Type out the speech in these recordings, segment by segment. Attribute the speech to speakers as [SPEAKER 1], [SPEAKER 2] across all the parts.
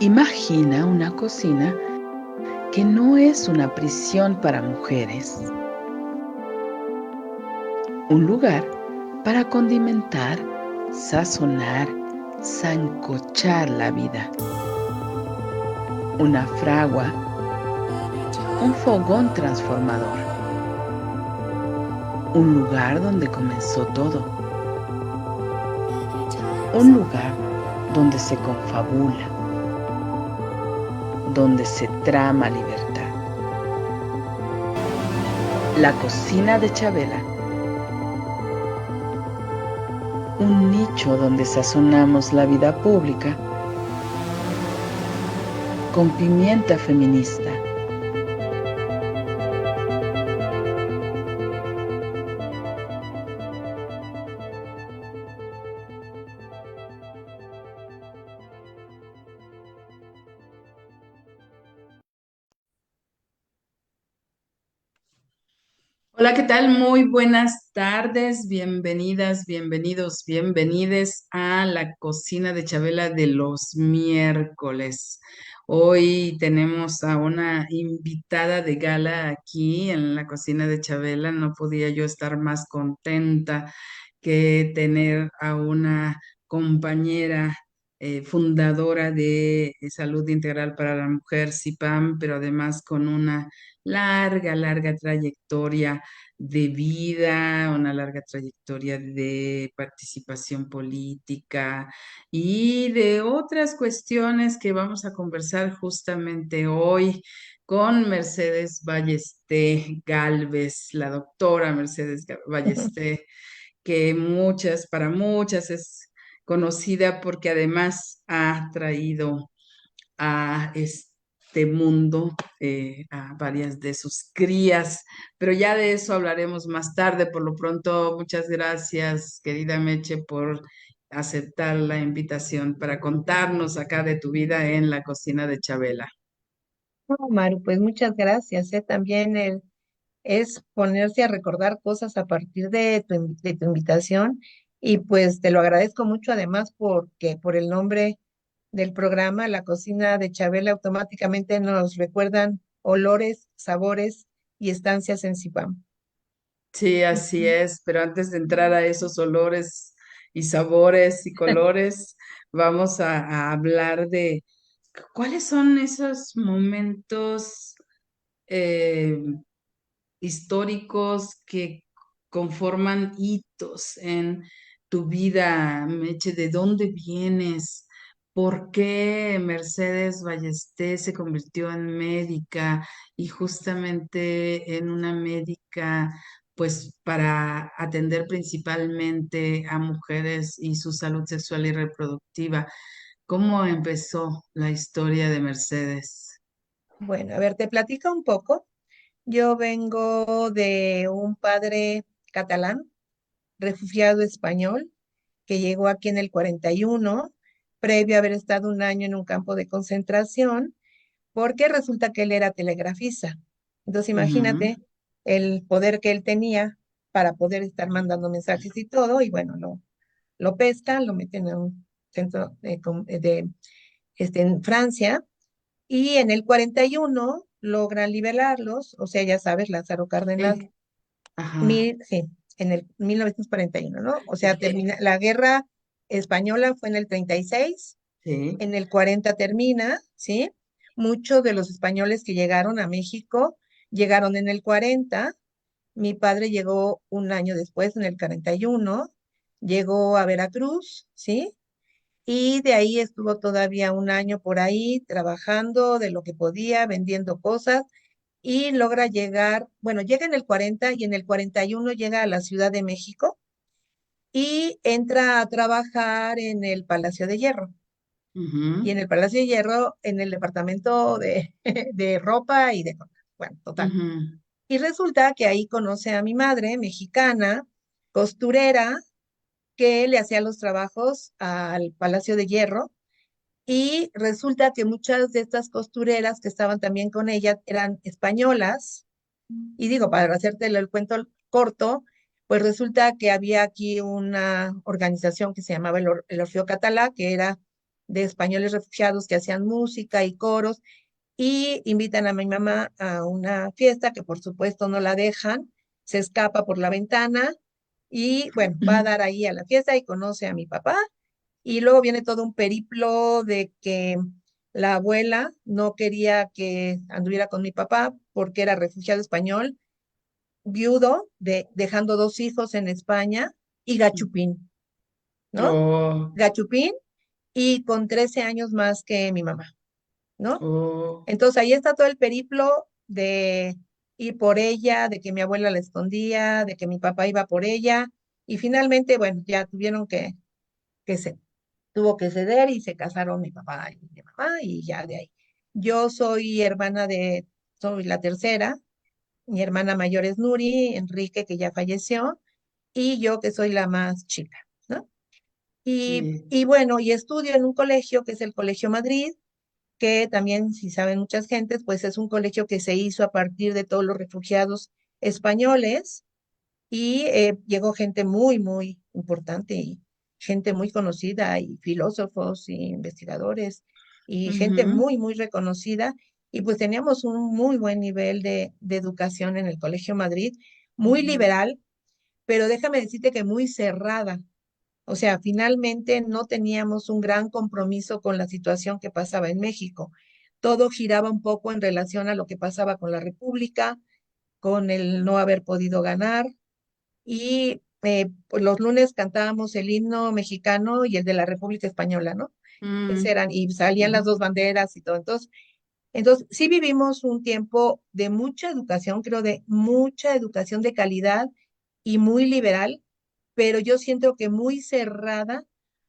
[SPEAKER 1] Imagina una cocina que no es una prisión para mujeres, un lugar para condimentar, sazonar, sancochar la vida. Una fragua, un fogón transformador, un lugar donde comenzó todo, un lugar donde se confabula, donde se trama libertad. La cocina de Chabela, un nicho donde sazonamos la vida pública con pimienta feminista.
[SPEAKER 2] Hola, ¿qué tal? Muy buenas tardes, bienvenidas, bienvenidos, bienvenides a la cocina de Chabela de los miércoles. Hoy tenemos a una invitada de gala aquí en la cocina de Chabela. No podía yo estar más contenta que tener a una compañera fundadora de Salud Integral para la Mujer, CIPAM, pero además con una larga trayectoria de vida, una larga trayectoria de participación política y de otras cuestiones que vamos a conversar justamente hoy con Mercedes Ballesté Gálvez, la doctora Mercedes Ballesté, que para muchas es conocida porque además ha traído a este mundo a varias de sus crías, pero ya de eso hablaremos más tarde. Por lo pronto, muchas gracias, querida Meche, por aceptar la invitación para contarnos acá de tu vida en la cocina de Chabela.
[SPEAKER 3] No, Maru, pues muchas gracias. También es ponerse a recordar cosas a partir de tu invitación y pues te lo agradezco mucho además porque por el nombre del programa, la cocina de Chabela automáticamente nos recuerdan olores, sabores y estancias en Zipam.
[SPEAKER 2] Sí, así
[SPEAKER 3] Ujú.
[SPEAKER 2] es, pero antes de entrar a esos olores y sabores y colores, vamos a hablar de cuáles son esos momentos eh, históricos que conforman hitos en tu vida, Meche. ¿De dónde vienes? ¿Por qué Mercedes Ballesté se convirtió en médica y justamente en una médica, pues para atender principalmente a mujeres y su salud sexual y reproductiva? ¿Cómo empezó la historia de Mercedes?
[SPEAKER 3] Bueno, a ver, te platico un poco. Yo vengo de un padre catalán, refugiado español, que llegó aquí en el 41, previo a haber estado un año en un campo de concentración, porque resulta que él era telegrafista. Entonces,
[SPEAKER 2] Ujú,
[SPEAKER 3] imagínate el poder que él tenía para poder estar mandando mensajes y todo, y bueno, lo pescan, lo meten en un centro en Francia, y en el 41 logran liberarlos, o sea, ya sabes, Lázaro Cárdenas,
[SPEAKER 2] sí, ajá.
[SPEAKER 3] sí, en el 1941, ¿no? O sea, termina, la guerra española fue en el 36,
[SPEAKER 2] Sí.
[SPEAKER 3] en el 40 termina, ¿sí? Muchos de los españoles que llegaron a México llegaron en el 40. Mi padre llegó un año después, en el 41, llegó a Veracruz, ¿sí? Y de ahí estuvo todavía un año por ahí trabajando de lo que podía, vendiendo cosas y logra llegar, bueno, llega en el 40 y en el 41 llega a la Ciudad de México y entra a trabajar en el Palacio de Hierro. Y
[SPEAKER 2] Ujú,
[SPEAKER 3] en el Palacio de Hierro, en el departamento de, de ropa y de... Bueno, total.
[SPEAKER 2] ujú.
[SPEAKER 3] Y resulta que ahí conoce a mi madre, mexicana, costurera, que le hacía los trabajos al Palacio de Hierro. Y resulta que muchas de estas costureras que estaban también con ella eran españolas. Y digo, para hacerte el cuento corto, pues resulta que había aquí una organización que se llamaba el Orfeo Catalá, que era de españoles refugiados que hacían música y coros y invitan a mi mamá a una fiesta que por supuesto no la dejan, se escapa por la ventana y bueno, va a dar ahí a la fiesta y conoce a mi papá y luego viene todo un periplo de que la abuela no quería que anduviera con mi papá porque era refugiado español, viudo, dejando 2 hijos en España y gachupín, ¿no?
[SPEAKER 2] Oh,
[SPEAKER 3] Gachupín y con 13 años más que mi mamá, ¿no?
[SPEAKER 2] oh.
[SPEAKER 3] Entonces ahí está todo el periplo de ir por ella, de que mi abuela la escondía, de que mi papá iba por ella y finalmente, bueno, ya tuvieron que se tuvo que ceder y se casaron mi papá y mi mamá y ya de ahí. Yo soy la tercera, mi hermana mayor es Nuri, Enrique que ya falleció y yo que soy la más chica, ¿no?
[SPEAKER 2] Sí.
[SPEAKER 3] Y bueno, y estudio en un colegio que es el Colegio Madrid, que también, si saben muchas gentes, pues es un colegio que se hizo a partir de todos los refugiados españoles y llegó gente muy, muy importante y gente muy conocida y filósofos y investigadores y gente
[SPEAKER 2] Ujú,
[SPEAKER 3] muy, muy reconocida. Y pues teníamos un muy buen nivel de educación en el Colegio Madrid, muy
[SPEAKER 2] ujú,
[SPEAKER 3] liberal, pero déjame decirte que muy cerrada. O sea, finalmente no teníamos un gran compromiso con la situación que pasaba en México. Todo giraba un poco en relación a lo que pasaba con la República, con el no haber podido ganar. Y pues los lunes cantábamos el himno mexicano y el de la República Española, ¿no? Ese
[SPEAKER 2] mm,
[SPEAKER 3] eran, y salían las
[SPEAKER 2] ujú,
[SPEAKER 3] dos banderas y todo. Entonces, sí vivimos un tiempo de mucha educación, creo de mucha educación de calidad y muy liberal, pero yo siento que muy cerrada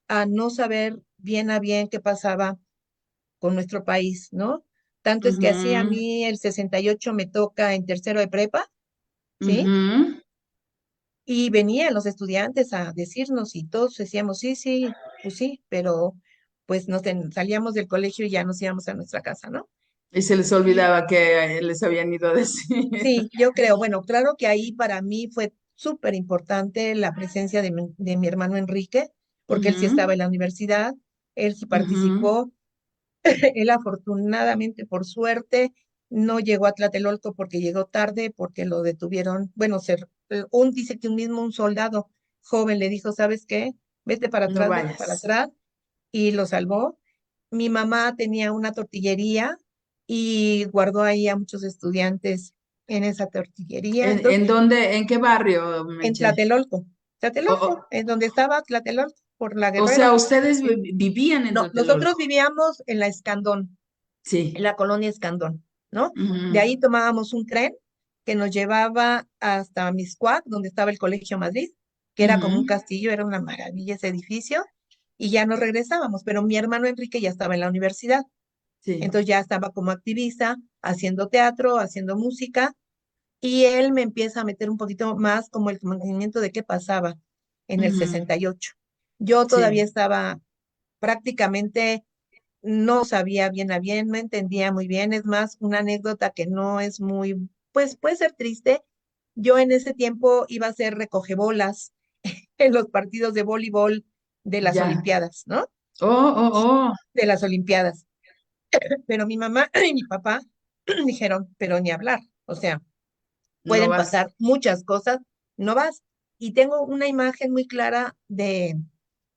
[SPEAKER 3] a no saber bien a bien qué pasaba con nuestro país, ¿no? Tanto es que así a
[SPEAKER 2] ujú,
[SPEAKER 3] mí el 68 me toca en tercero de prepa, ¿sí?
[SPEAKER 2] ujú.
[SPEAKER 3] Y venían los estudiantes a decirnos y todos decíamos, sí, sí, pues sí, pero pues salíamos del colegio y ya nos íbamos a nuestra casa, ¿no?
[SPEAKER 2] Y se les
[SPEAKER 3] Y
[SPEAKER 2] olvidaba que les habían ido a decir.
[SPEAKER 3] sí, yo creo, bueno, claro que ahí para mí fue súper importante la presencia de mi hermano Enrique, porque él sí estaba
[SPEAKER 2] Ujú,
[SPEAKER 3] en la universidad, él sí
[SPEAKER 2] ujú,
[SPEAKER 3] participó, él afortunadamente, por suerte, no llegó a Tlatelolco porque llegó tarde, porque lo detuvieron, bueno, dice que un soldado joven le dijo, ¿sabes qué?
[SPEAKER 2] no
[SPEAKER 3] Vete para
[SPEAKER 2] vayas.
[SPEAKER 3] atrás, y lo salvó. Mi mamá tenía una tortillería y guardó ahí a muchos estudiantes en esa tortillería. Entonces,
[SPEAKER 2] En dónde, en qué barrio,
[SPEAKER 3] en
[SPEAKER 2] Meche?
[SPEAKER 3] Tlatelolco,
[SPEAKER 2] O,
[SPEAKER 3] Tlatelolco,
[SPEAKER 2] o-
[SPEAKER 3] en donde estaba Tlatelolco, por la
[SPEAKER 2] o
[SPEAKER 3] Guerrero.
[SPEAKER 2] sea, ustedes vivían en
[SPEAKER 3] No, nosotros
[SPEAKER 2] Tlatelolco.
[SPEAKER 3] vivíamos en la Escandón, en
[SPEAKER 2] Sí.
[SPEAKER 3] la colonia Escandón, ¿no? De
[SPEAKER 2] Ujú,
[SPEAKER 3] ahí tomábamos un tren que nos llevaba hasta Miscuac, donde estaba el Colegio Madrid, que era como un
[SPEAKER 2] ujú,
[SPEAKER 3] castillo, era una maravilla ese edificio, y ya nos regresábamos, pero mi hermano Enrique ya estaba en la universidad,
[SPEAKER 2] sí.
[SPEAKER 3] entonces ya estaba como activista, haciendo teatro, haciendo música, y él me empieza a meter un poquito más como el conocimiento de qué pasaba en el
[SPEAKER 2] Ujú,
[SPEAKER 3] 68. Yo todavía
[SPEAKER 2] sí.
[SPEAKER 3] estaba prácticamente no sabía bien a bien, no entendía muy bien. Es más, una anécdota que no es muy, pues puede ser triste. Yo en ese tiempo iba a ser recogebolas en los partidos de voleibol de las
[SPEAKER 2] Ya.
[SPEAKER 3] Olimpiadas, ¿no?
[SPEAKER 2] Oh, oh, oh.
[SPEAKER 3] De las Olimpiadas. Pero mi mamá y mi papá dijeron, pero ni hablar. O sea,
[SPEAKER 2] No
[SPEAKER 3] pueden
[SPEAKER 2] vas.
[SPEAKER 3] pasar muchas cosas, no vas. Y tengo una imagen muy clara de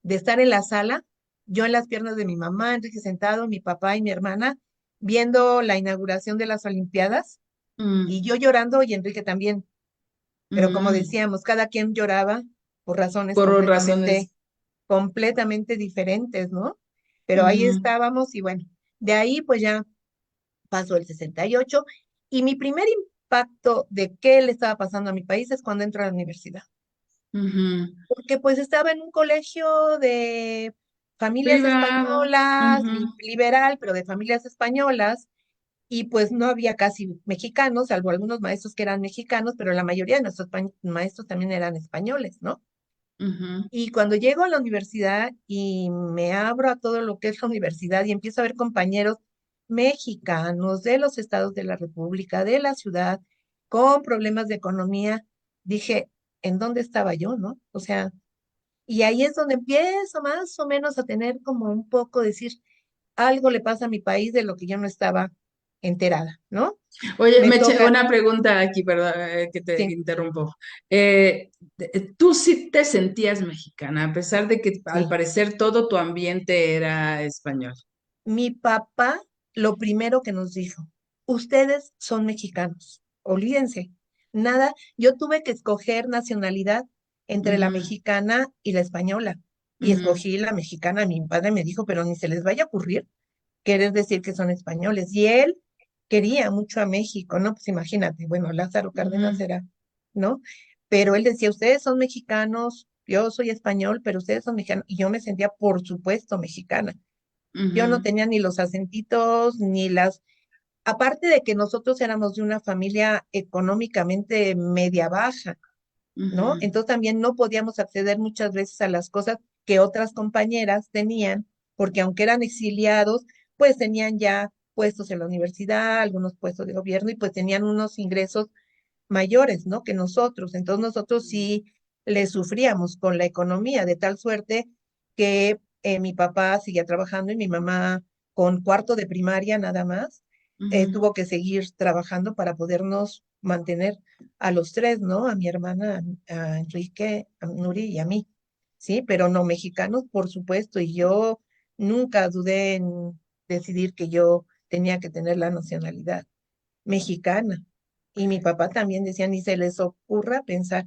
[SPEAKER 3] estar en la sala, yo en las piernas de mi mamá, Enrique sentado, mi papá y mi hermana, viendo la inauguración de las Olimpiadas, y
[SPEAKER 2] Mm,
[SPEAKER 3] yo llorando y Enrique también. Pero como
[SPEAKER 2] mm.
[SPEAKER 3] decíamos, cada quien lloraba por razones
[SPEAKER 2] Por razones.
[SPEAKER 3] completamente diferentes, ¿no? Pero ahí
[SPEAKER 2] Ujú,
[SPEAKER 3] estábamos y bueno, de ahí pues ya pasó el 68 y mi primer impacto de qué le estaba pasando a mi país es cuando entro a la universidad,
[SPEAKER 2] ujú.
[SPEAKER 3] porque pues estaba en un colegio de familias
[SPEAKER 2] Privado.
[SPEAKER 3] españolas,
[SPEAKER 2] Ujú,
[SPEAKER 3] liberal, pero de familias españolas, y pues no había casi mexicanos, salvo algunos maestros que eran mexicanos, pero la mayoría de nuestros maestros también eran españoles, ¿no?
[SPEAKER 2] ujú,
[SPEAKER 3] Y cuando llego a la universidad y me abro a todo lo que es la universidad y empiezo a ver compañeros mexicanos de los estados de la República, de la ciudad, con problemas de economía, dije, ¿en dónde estaba yo, no? O sea, Y ahí es donde empiezo más o menos a tener como un poco decir, algo le pasa a mi país de lo que yo no estaba enterada, ¿no?
[SPEAKER 2] Oye,
[SPEAKER 3] Me toca,
[SPEAKER 2] una pregunta aquí, perdón, que te
[SPEAKER 3] sí,
[SPEAKER 2] interrumpo. ¿Tú sí te sentías mexicana, a pesar de que al
[SPEAKER 3] sí.
[SPEAKER 2] parecer todo tu ambiente era español?
[SPEAKER 3] Mi papá, lo primero que nos dijo, ustedes son mexicanos, olvídense, nada, yo tuve que escoger nacionalidad entre la
[SPEAKER 2] Ujú,
[SPEAKER 3] mexicana y la española, y
[SPEAKER 2] ujú,
[SPEAKER 3] escogí la mexicana. Mi padre me dijo, pero ni se les vaya a ocurrir querer decir que son españoles, y él quería mucho a México, ¿no? Pues imagínate, bueno, Lázaro Cárdenas
[SPEAKER 2] ujú,
[SPEAKER 3] era, ¿no? Pero él decía, ustedes son mexicanos, yo soy español, pero ustedes son mexicanos, y yo me sentía, por supuesto, mexicana. Yo no
[SPEAKER 2] ujú,
[SPEAKER 3] tenía ni los acentitos, ni las... Aparte de que nosotros éramos de una familia económicamente media baja, ¿no?
[SPEAKER 2] ujú,
[SPEAKER 3] Entonces también no podíamos acceder muchas veces a las cosas que otras compañeras tenían, porque aunque eran exiliados, pues tenían ya puestos en la universidad, algunos puestos de gobierno, y pues tenían unos ingresos mayores, ¿no? Que nosotros. Entonces nosotros sí le sufríamos con la economía, de tal suerte que mi papá seguía trabajando y mi mamá con cuarto de primaria nada más,
[SPEAKER 2] ujú,
[SPEAKER 3] tuvo que seguir trabajando para podernos mantener a los tres, ¿no? A mi hermana, a Enrique, a Nuri y a mí, ¿sí? Pero no mexicanos, por supuesto, y yo nunca dudé en decidir que yo tenía que tener la nacionalidad mexicana. Y mi papá también decía, ni se les ocurra pensar.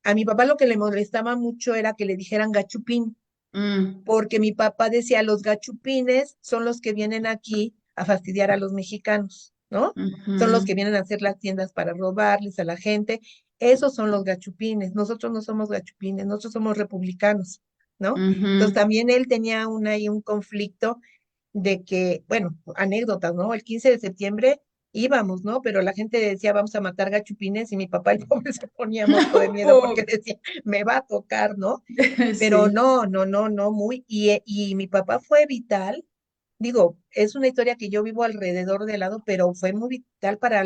[SPEAKER 3] A mi papá lo que le molestaba mucho era que le dijeran gachupín,
[SPEAKER 2] mm,
[SPEAKER 3] porque mi papá decía, los gachupines son los que vienen aquí a fastidiar a los mexicanos, ¿no? Son los
[SPEAKER 2] ujú,
[SPEAKER 3] que vienen a hacer las tiendas para robarles a la gente. Esos son los gachupines. Nosotros no somos gachupines, nosotros somos republicanos, ¿no? Entonces
[SPEAKER 2] ujú.
[SPEAKER 3] también él tenía ahí un conflicto de que, bueno, anécdotas, ¿no? El 15 de septiembre íbamos, ¿no? Pero la gente decía, vamos a matar gachupines, y mi papá, el pobre, se ponía muerto de miedo porque decía, me va a tocar, ¿no? Pero
[SPEAKER 2] Sí.
[SPEAKER 3] no, no, no, no, muy, y mi papá fue vital, digo, es una historia que yo vivo alrededor del lado, pero fue muy vital para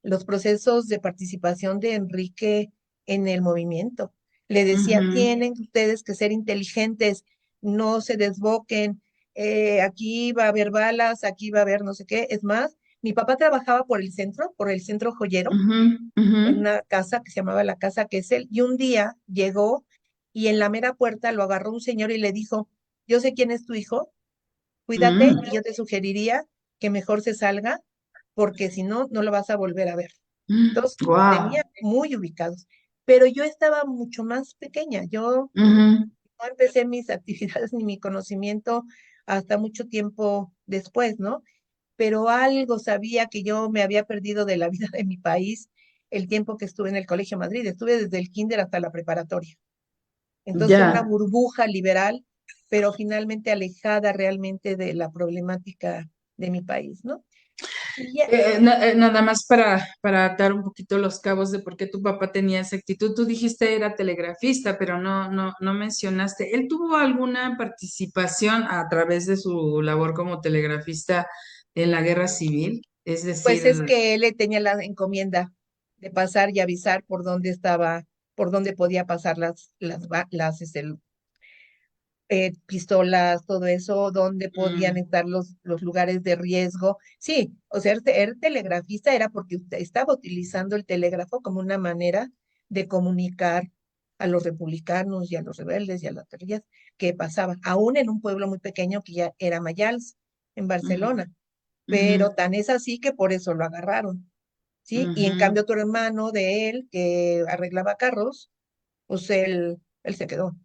[SPEAKER 3] los procesos de participación de Enrique en el movimiento. Le decía,
[SPEAKER 2] Ujú,
[SPEAKER 3] tienen ustedes que ser inteligentes, no se desboquen, aquí va a haber balas, aquí va a haber no sé qué. Es más, mi papá trabajaba por el centro joyero,
[SPEAKER 2] ujú, ujú,
[SPEAKER 3] en una casa que se llamaba la Casa Quesel, y un día llegó y en la mera puerta lo agarró un señor y le dijo, yo sé quién es tu hijo, cuídate, y yo te sugeriría que mejor se salga, porque si no, no lo vas a volver a ver. Entonces, los
[SPEAKER 2] wow.
[SPEAKER 3] tenía muy ubicados. Pero yo estaba mucho más pequeña, yo
[SPEAKER 2] Ujú,
[SPEAKER 3] no empecé mis actividades ni mi conocimiento hasta mucho tiempo después, ¿no? Pero algo sabía que yo me había perdido de la vida de mi país el tiempo que estuve en el Colegio Madrid. Estuve desde el kinder hasta la preparatoria. Entonces fue una
[SPEAKER 2] ya.
[SPEAKER 3] burbuja liberal, pero finalmente alejada realmente de la problemática de mi país, ¿no? Y ya,
[SPEAKER 2] Nada más para atar un poquito los cabos de por qué tu papá tenía esa actitud. Tú dijiste era telegrafista, pero no mencionaste. ¿Él tuvo alguna participación a través de su labor como telegrafista en la guerra civil? Es
[SPEAKER 3] pues es
[SPEAKER 2] decir,
[SPEAKER 3] que él tenía la encomienda de pasar y avisar por dónde estaba, por dónde podía pasar pistolas, todo eso, dónde podían
[SPEAKER 2] mm,
[SPEAKER 3] estar los lugares de riesgo. Sí, o sea, ser telegrafista era porque usted estaba utilizando el telégrafo como una manera de comunicar a los republicanos y a los rebeldes y a las guerrillas que pasaban, aún en un pueblo muy pequeño que ya era Mayals, en
[SPEAKER 2] ujú,
[SPEAKER 3] Barcelona.
[SPEAKER 2] ujú,
[SPEAKER 3] Pero tan es así que por eso lo agarraron, ¿sí? Y en
[SPEAKER 2] ujú,
[SPEAKER 3] cambio otro hermano de él que arreglaba carros, pues él se quedó.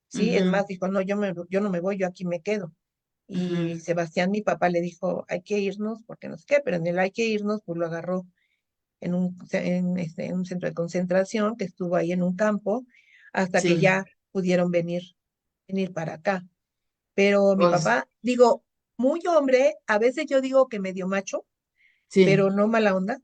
[SPEAKER 3] Sí, es
[SPEAKER 2] ujú,
[SPEAKER 3] más, dijo, no, yo no me voy, yo aquí me quedo. Y
[SPEAKER 2] ujú,
[SPEAKER 3] Sebastián, mi papá, le dijo, hay que irnos, porque no sé qué, pero en el hay que irnos, pues lo agarró en un centro de concentración que estuvo ahí en un campo, hasta que
[SPEAKER 2] sí,
[SPEAKER 3] ya pudieron venir para acá. Pero mi
[SPEAKER 2] os-
[SPEAKER 3] papá, digo, muy hombre, a veces yo digo que medio macho, pero
[SPEAKER 2] sí,
[SPEAKER 3] no mala onda,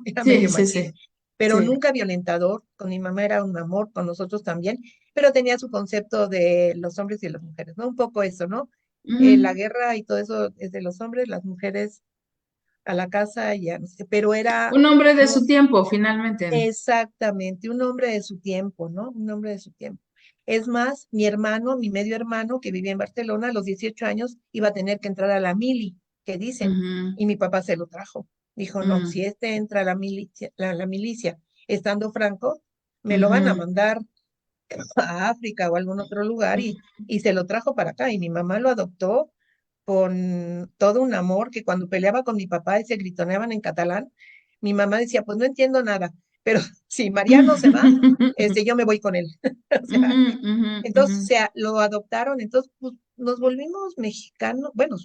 [SPEAKER 3] era
[SPEAKER 2] sí,
[SPEAKER 3] medio
[SPEAKER 2] sí, sí,
[SPEAKER 3] machín, pero
[SPEAKER 2] sí.
[SPEAKER 3] nunca violentador. Con mi mamá era un amor, con nosotros también, pero tenía su concepto de los hombres y las mujeres, ¿no? Un poco eso, ¿no? La
[SPEAKER 2] Ujú.
[SPEAKER 3] guerra y todo eso es de los hombres, las mujeres a la casa, y ya no sé, pero era,
[SPEAKER 2] Un hombre de
[SPEAKER 3] no,
[SPEAKER 2] su tiempo, finalmente.
[SPEAKER 3] exactamente, un hombre de su tiempo, ¿no? Un hombre de su tiempo. Es más, mi hermano, mi medio hermano, que vivía en Barcelona, a los 18 años, iba a tener que entrar a la mili, que dicen,
[SPEAKER 2] Ujú,
[SPEAKER 3] y mi papá se lo trajo. Dijo, no,
[SPEAKER 2] mm,
[SPEAKER 3] si este entra a la milicia, estando Franco, me lo van a
[SPEAKER 2] ujú,
[SPEAKER 3] mandar a África o a algún otro lugar
[SPEAKER 2] ujú.
[SPEAKER 3] y se lo trajo para acá. Y mi mamá lo adoptó con todo un amor que cuando peleaba con mi papá y se gritoneaban en catalán, mi mamá decía, pues no entiendo nada, pero si Mariano se va, yo me voy con él. O sea,
[SPEAKER 2] Ujú, ujú,
[SPEAKER 3] entonces,
[SPEAKER 2] ujú,
[SPEAKER 3] o sea, lo adoptaron, entonces pues, nos volvimos mexicanos, bueno,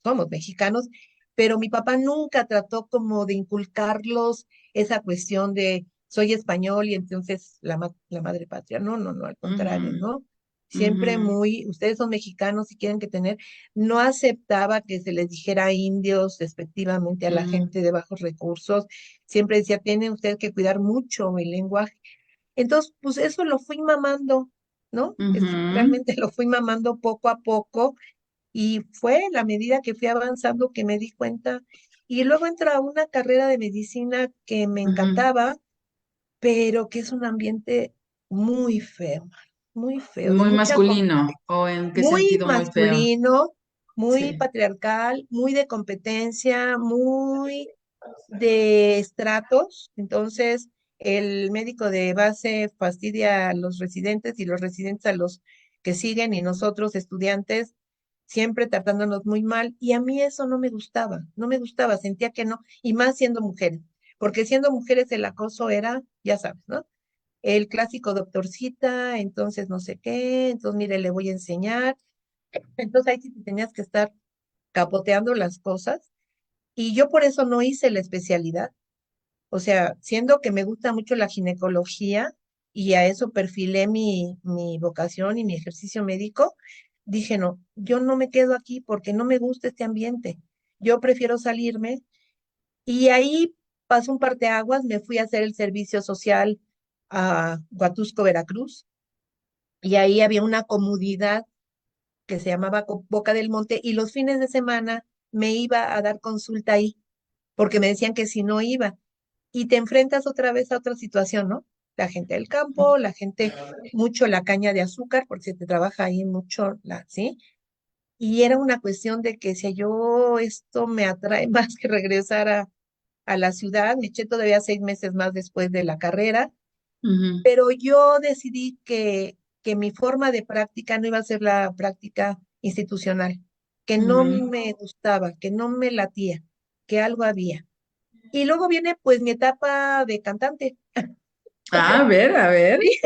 [SPEAKER 3] somos mexicanos, pero mi papá nunca trató como de inculcarlos esa cuestión de soy español y entonces la madre patria. No, no, no, al contrario,
[SPEAKER 2] ujú,
[SPEAKER 3] ¿no? Siempre
[SPEAKER 2] ujú,
[SPEAKER 3] muy, ustedes son mexicanos y quieren que tener, no aceptaba que se les dijera indios despectivamente a la
[SPEAKER 2] ujú,
[SPEAKER 3] gente de bajos recursos, siempre decía, tienen ustedes que cuidar mucho el lenguaje. Entonces, pues eso lo fui mamando, ¿no?
[SPEAKER 2] ujú.
[SPEAKER 3] Realmente lo fui mamando poco a poco y fue la medida que fui avanzando que me di cuenta. Y luego entra una carrera de medicina que me
[SPEAKER 2] Ujú.
[SPEAKER 3] encantaba, pero que es un ambiente muy feo, muy feo, de
[SPEAKER 2] Muy
[SPEAKER 3] mucha
[SPEAKER 2] masculino, ¿o en qué
[SPEAKER 3] muy
[SPEAKER 2] sentido muy feo?
[SPEAKER 3] masculino, muy
[SPEAKER 2] Sí.
[SPEAKER 3] patriarcal, muy de competencia, muy de estratos. Entonces, el médico de base fastidia a los residentes y los residentes a los que siguen y nosotros, estudiantes, siempre tratándonos muy mal. Y a mí eso no me gustaba, no me gustaba, sentía que no, y más siendo mujeres, porque siendo mujeres el acoso era, ya sabes, ¿no? El clásico doctorcita, entonces no sé qué, entonces mire, le voy a enseñar. Entonces ahí sí te tenías que estar capoteando las cosas. Y yo por eso no hice la especialidad. O sea, siendo que me gusta mucho la ginecología y a eso perfilé mi vocación y mi ejercicio médico, dije, no, yo no me quedo aquí porque no me gusta este ambiente. Yo prefiero salirme. Y ahí pasó un parteaguas, me fui a hacer el servicio social a Huatusco, Veracruz, y ahí había una comunidad que se llamaba Boca del Monte, y los fines de semana me iba a dar consulta ahí, porque me decían que si no iba, y te enfrentas otra vez a otra situación, ¿no? La gente del campo, la gente, mucho la caña de azúcar, porque se te trabaja ahí mucho, ¿sí? Y era una cuestión de que si yo esto me atrae más que regresar a la ciudad, me eché todavía 6 meses más después de la carrera,
[SPEAKER 2] Ujú,
[SPEAKER 3] pero yo decidí que mi forma de práctica no iba a ser la práctica institucional, que no
[SPEAKER 2] ujú.
[SPEAKER 3] me gustaba, que no me latía, que algo había. Y luego viene pues mi etapa de cantante, o sea,
[SPEAKER 2] A ver,
[SPEAKER 3] sí,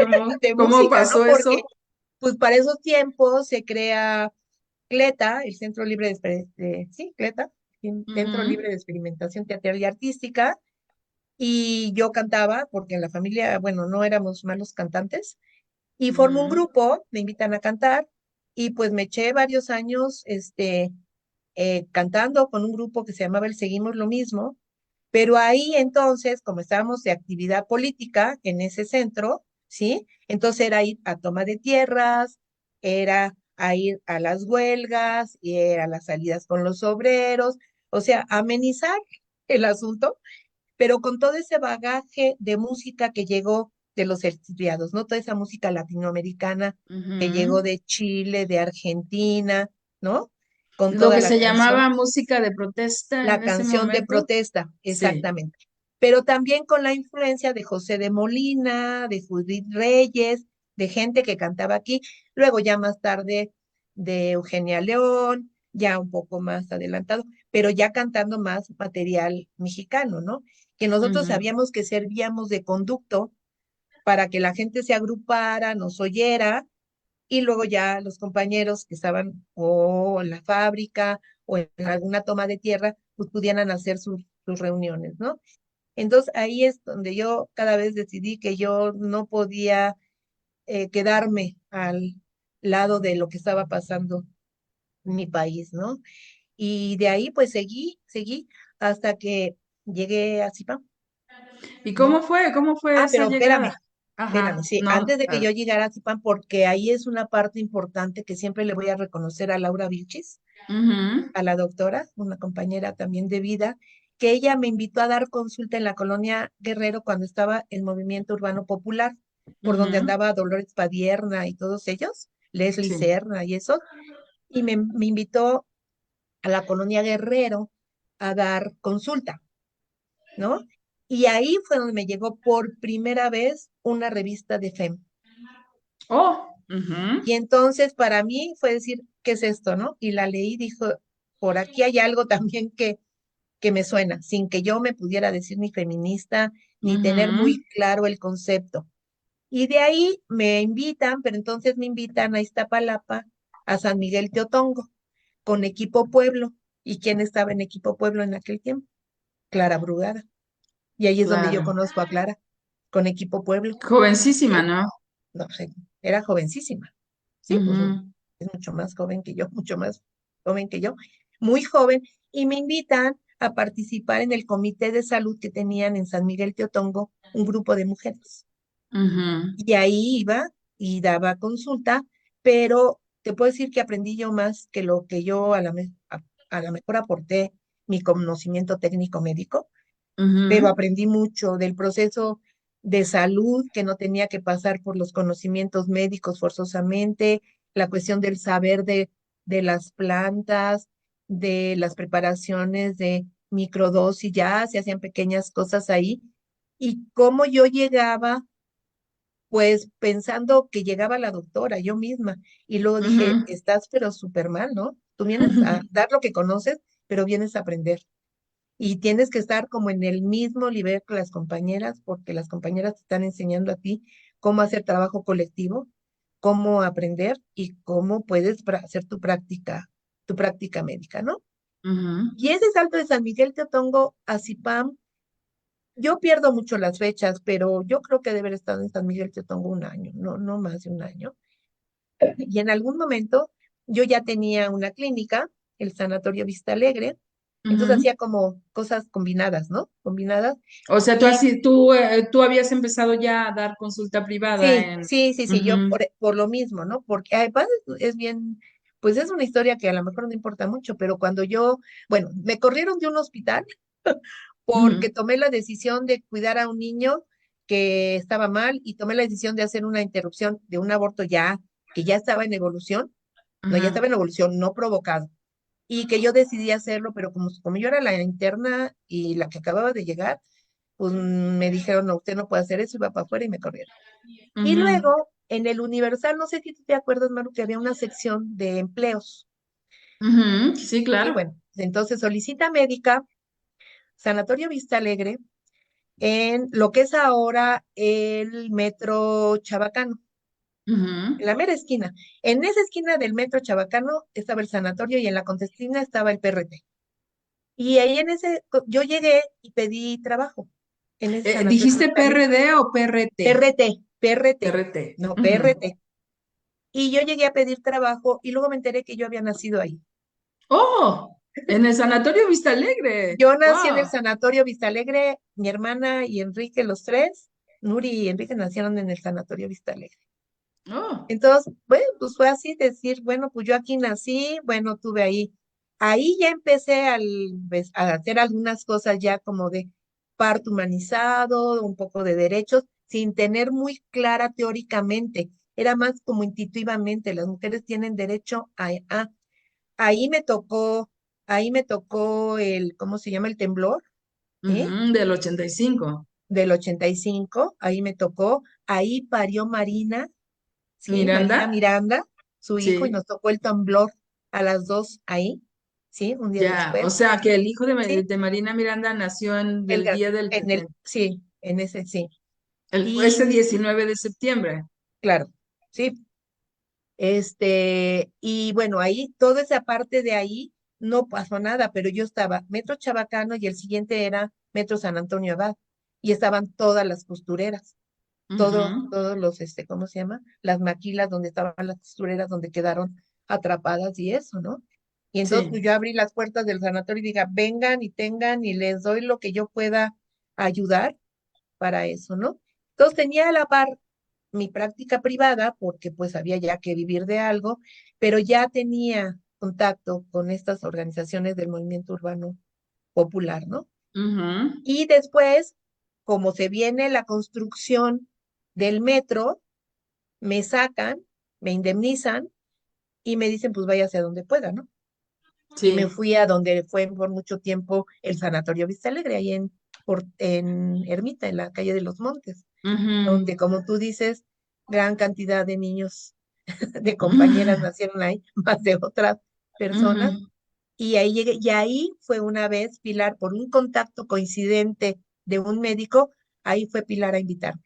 [SPEAKER 3] de
[SPEAKER 2] cómo
[SPEAKER 3] música, ¿no?
[SPEAKER 2] pasó
[SPEAKER 3] Porque
[SPEAKER 2] eso?
[SPEAKER 3] pues para esos tiempos se crea CLETA, el Centro Libre sí, CLETA, Centro
[SPEAKER 2] Ujú,
[SPEAKER 3] Libre de Experimentación Teatral y Artística, y yo cantaba, porque en la familia, bueno, no éramos malos cantantes, y formo un
[SPEAKER 2] ujú,
[SPEAKER 3] grupo, me invitan a cantar, y pues me eché varios años, cantando con un grupo que se llamaba El Seguimos lo Mismo, pero ahí entonces, como estábamos de actividad política en ese centro, ¿sí? Entonces era ir a toma de tierras, era a ir a las huelgas, y era las salidas con los obreros, o sea, amenizar el asunto, pero con todo ese bagaje de música que llegó de los exiliados, ¿no? Toda esa música latinoamericana que llegó
[SPEAKER 2] ujú.
[SPEAKER 3] de Chile, de Argentina, ¿no? Con
[SPEAKER 2] Lo
[SPEAKER 3] toda
[SPEAKER 2] que
[SPEAKER 3] la
[SPEAKER 2] se
[SPEAKER 3] canción,
[SPEAKER 2] llamaba música de protesta
[SPEAKER 3] la
[SPEAKER 2] en ese
[SPEAKER 3] canción de
[SPEAKER 2] momento.
[SPEAKER 3] protesta,
[SPEAKER 2] Sí.
[SPEAKER 3] exactamente. Pero también con la influencia de José de Molina, de Judith Reyes, de gente que cantaba aquí. Luego ya más tarde de Eugenia León, ya un poco más adelantado, pero ya cantando más material mexicano, ¿no? Que nosotros
[SPEAKER 2] Ujú,
[SPEAKER 3] sabíamos que servíamos de conducto para que la gente se agrupara, nos oyera, y luego ya los compañeros que estaban o en la fábrica o en alguna toma de tierra, pues pudieran hacer sus reuniones, ¿no? Entonces ahí es donde yo cada vez decidí que yo no podía quedarme al lado de lo que estaba pasando en mi país, ¿no? Y de ahí pues seguí hasta que llegué a Zipán,
[SPEAKER 2] ¿y
[SPEAKER 3] ¿no?
[SPEAKER 2] cómo fue? ¿Cómo fue
[SPEAKER 3] Ah,
[SPEAKER 2] esa
[SPEAKER 3] pero espérame,
[SPEAKER 2] llegada?
[SPEAKER 3] espérame,
[SPEAKER 2] Ajá,
[SPEAKER 3] sí,
[SPEAKER 2] no.
[SPEAKER 3] antes de que yo llegara a Zipán, porque ahí es una parte importante que siempre le voy a reconocer a Laura Vilchis,
[SPEAKER 2] Ujú,
[SPEAKER 3] a la doctora, una compañera también de vida, que ella me invitó a dar consulta en la colonia Guerrero cuando estaba el movimiento urbano popular. por donde
[SPEAKER 2] Ujú.
[SPEAKER 3] andaba Dolores Padierna y todos ellos, Leslie
[SPEAKER 2] Sí.
[SPEAKER 3] Serna y eso, y me invitó a la colonia Guerrero a dar consulta, ¿no? Y ahí fue donde me llegó por primera vez una revista de FEM.
[SPEAKER 2] Oh, ujú,
[SPEAKER 3] Y entonces para mí fue decir, ¿qué es esto, no? Y la leí, dijo, por aquí hay algo también que me suena, sin que yo me pudiera decir ni feminista, ni tener
[SPEAKER 2] ujú.
[SPEAKER 3] muy claro el concepto. Y de ahí me invitan, pero entonces me invitan a Iztapalapa, a San Miguel Teotongo, con Equipo Pueblo. ¿Y quién estaba en Equipo Pueblo en aquel tiempo? Clara Brugada. Y ahí es donde yo
[SPEAKER 2] Claro.
[SPEAKER 3] conozco a Clara, con Equipo Pueblo.
[SPEAKER 2] Jovencísima,
[SPEAKER 3] ¿Sí?
[SPEAKER 2] ¿no?
[SPEAKER 3] No sé, era jovencísima. Sí, pues
[SPEAKER 2] Ujú,
[SPEAKER 3] es mucho más joven que yo, mucho más joven que yo, muy joven. Y me invitan a participar en el comité de salud que tenían en San Miguel Teotongo, un grupo de mujeres.
[SPEAKER 2] ujú,
[SPEAKER 3] Y ahí iba y daba consulta, pero te puedo decir que aprendí yo más que lo que yo a la mejor aporté mi conocimiento técnico médico, pero
[SPEAKER 2] ujú,
[SPEAKER 3] aprendí mucho del proceso de salud que no tenía que pasar por los conocimientos médicos forzosamente, la cuestión del saber de las plantas, de las preparaciones de microdosis, ya se hacían pequeñas cosas ahí, y cómo yo llegaba pues pensando que llegaba la doctora, yo misma, y luego dije,
[SPEAKER 2] ujú.
[SPEAKER 3] estás pero súper mal, ¿no? Tú vienes a dar lo que conoces, pero vienes a aprender. Y tienes que estar como en el mismo nivel que las compañeras, porque las compañeras te están enseñando a ti cómo hacer trabajo colectivo, cómo aprender y cómo puedes hacer tu práctica médica, ¿no?
[SPEAKER 2] Ujú,
[SPEAKER 3] Y ese salto de San Miguel Teotongo a Zipam, yo pierdo mucho las fechas, pero yo creo que debe haber estado en San Miguel Teotongo un año, no más de un año. Y en algún momento yo ya tenía una clínica, el Sanatorio Vista Alegre, entonces
[SPEAKER 2] ujú.
[SPEAKER 3] hacía como cosas combinadas, ¿no? Combinadas.
[SPEAKER 2] O sea,
[SPEAKER 3] Y
[SPEAKER 2] tú habías empezado ya a dar consulta privada
[SPEAKER 3] sí,
[SPEAKER 2] en...
[SPEAKER 3] sí, yo
[SPEAKER 2] Ujú,
[SPEAKER 3] por lo mismo, ¿no? Porque además es bien, pues es una historia que a lo mejor no importa mucho, pero cuando yo, bueno, me corrieron de un hospital porque
[SPEAKER 2] ujú,
[SPEAKER 3] tomé la decisión de cuidar a un niño que estaba mal y tomé la decisión de hacer una interrupción de un aborto ya, que ya estaba en evolución, no, ya estaba
[SPEAKER 2] ujú,
[SPEAKER 3] en evolución, no provocado. Y que yo decidí hacerlo, pero como yo era la interna y la que acababa de llegar, pues me dijeron, no, usted no puede hacer eso, y va para afuera y me corrieron. Y
[SPEAKER 2] ujú,
[SPEAKER 3] luego, en el Universal, no sé si tú te acuerdas, Maru, que había una sección de empleos.
[SPEAKER 2] ujú. Sí,
[SPEAKER 3] Sí,
[SPEAKER 2] claro.
[SPEAKER 3] bueno, entonces solicita médica, Sanatorio Vista Alegre, en lo que es ahora el Metro Chabacano, en
[SPEAKER 2] Ujú,
[SPEAKER 3] la mera esquina. En esa esquina del Metro Chabacano estaba el sanatorio y en la Contestina estaba el PRT. Y ahí yo llegué y pedí trabajo en ese sanatorio
[SPEAKER 2] ¿Dijiste
[SPEAKER 3] Vista Alegre.
[SPEAKER 2] PRD o PRT?
[SPEAKER 3] PRT,
[SPEAKER 2] PRT.
[SPEAKER 3] no,
[SPEAKER 2] Ujú.
[SPEAKER 3] PRT. Y yo llegué a pedir trabajo y luego me enteré que yo había nacido ahí.
[SPEAKER 2] Oh, en el Sanatorio Vista Alegre.
[SPEAKER 3] Yo nací en el
[SPEAKER 2] Wow.
[SPEAKER 3] sanatorio Vista Alegre, mi hermana y Enrique, los tres, Nuri y Enrique nacieron en el sanatorio Vista Alegre.
[SPEAKER 2] Oh.
[SPEAKER 3] Entonces, bueno, pues fue así decir, bueno, pues yo aquí nací, bueno, tuve ahí ya empecé a hacer algunas cosas ya como de parto humanizado, un poco de derechos, sin tener muy clara teóricamente, era más como intuitivamente, las mujeres tienen derecho ahí me tocó, ahí me tocó ¿cómo se llama? El temblor, ¿eh?
[SPEAKER 2] Ujú, del 85.
[SPEAKER 3] Del 85, ahí me tocó, ahí parió Marina, ¿sí?
[SPEAKER 2] Miranda.
[SPEAKER 3] Marina Miranda, su hijo, y
[SPEAKER 2] Sí.
[SPEAKER 3] nos tocó el temblor a las 2 ahí, ¿sí? Un día
[SPEAKER 2] Ya. O
[SPEAKER 3] después,
[SPEAKER 2] sea, que el hijo
[SPEAKER 3] ¿sí?
[SPEAKER 2] de Marina Miranda nació del día del...
[SPEAKER 3] Sí, en ese, sí.
[SPEAKER 2] ese
[SPEAKER 3] Y
[SPEAKER 2] 19 de septiembre.
[SPEAKER 3] claro, sí. Y bueno, ahí, toda esa parte de ahí no pasó nada, pero yo estaba Metro Chabacano y el siguiente era Metro San Antonio Abad, y estaban todas las costureras,
[SPEAKER 2] Ujú,
[SPEAKER 3] todos los, ¿cómo se llama? Las maquilas donde estaban las costureras, donde quedaron atrapadas y eso, ¿no? Y entonces pues,
[SPEAKER 2] sí.
[SPEAKER 3] yo abrí las puertas del sanatorio y diga, vengan y tengan y les doy lo que yo pueda ayudar para eso, ¿no? Entonces tenía a la par mi práctica privada porque pues había ya que vivir de algo, pero ya tenía contacto con estas organizaciones del movimiento urbano popular, ¿no?
[SPEAKER 2] Ujú,
[SPEAKER 3] Y después, como se viene la construcción del metro, me sacan, me indemnizan y me dicen, pues váyase a donde pueda, ¿no? Y me
[SPEAKER 2] Sí.
[SPEAKER 3] fui a donde fue por mucho tiempo el Sanatorio Vista Alegre, ahí en Ermita, en la calle de los Montes,
[SPEAKER 2] Ujú.
[SPEAKER 3] donde, como tú dices, gran cantidad de niños, de compañeras nacieron ahí, más de otras personas.
[SPEAKER 2] Ujú.
[SPEAKER 3] Y ahí llegué, y ahí fue una vez Pilar, por un contacto coincidente de un médico, ahí fue Pilar a invitarme,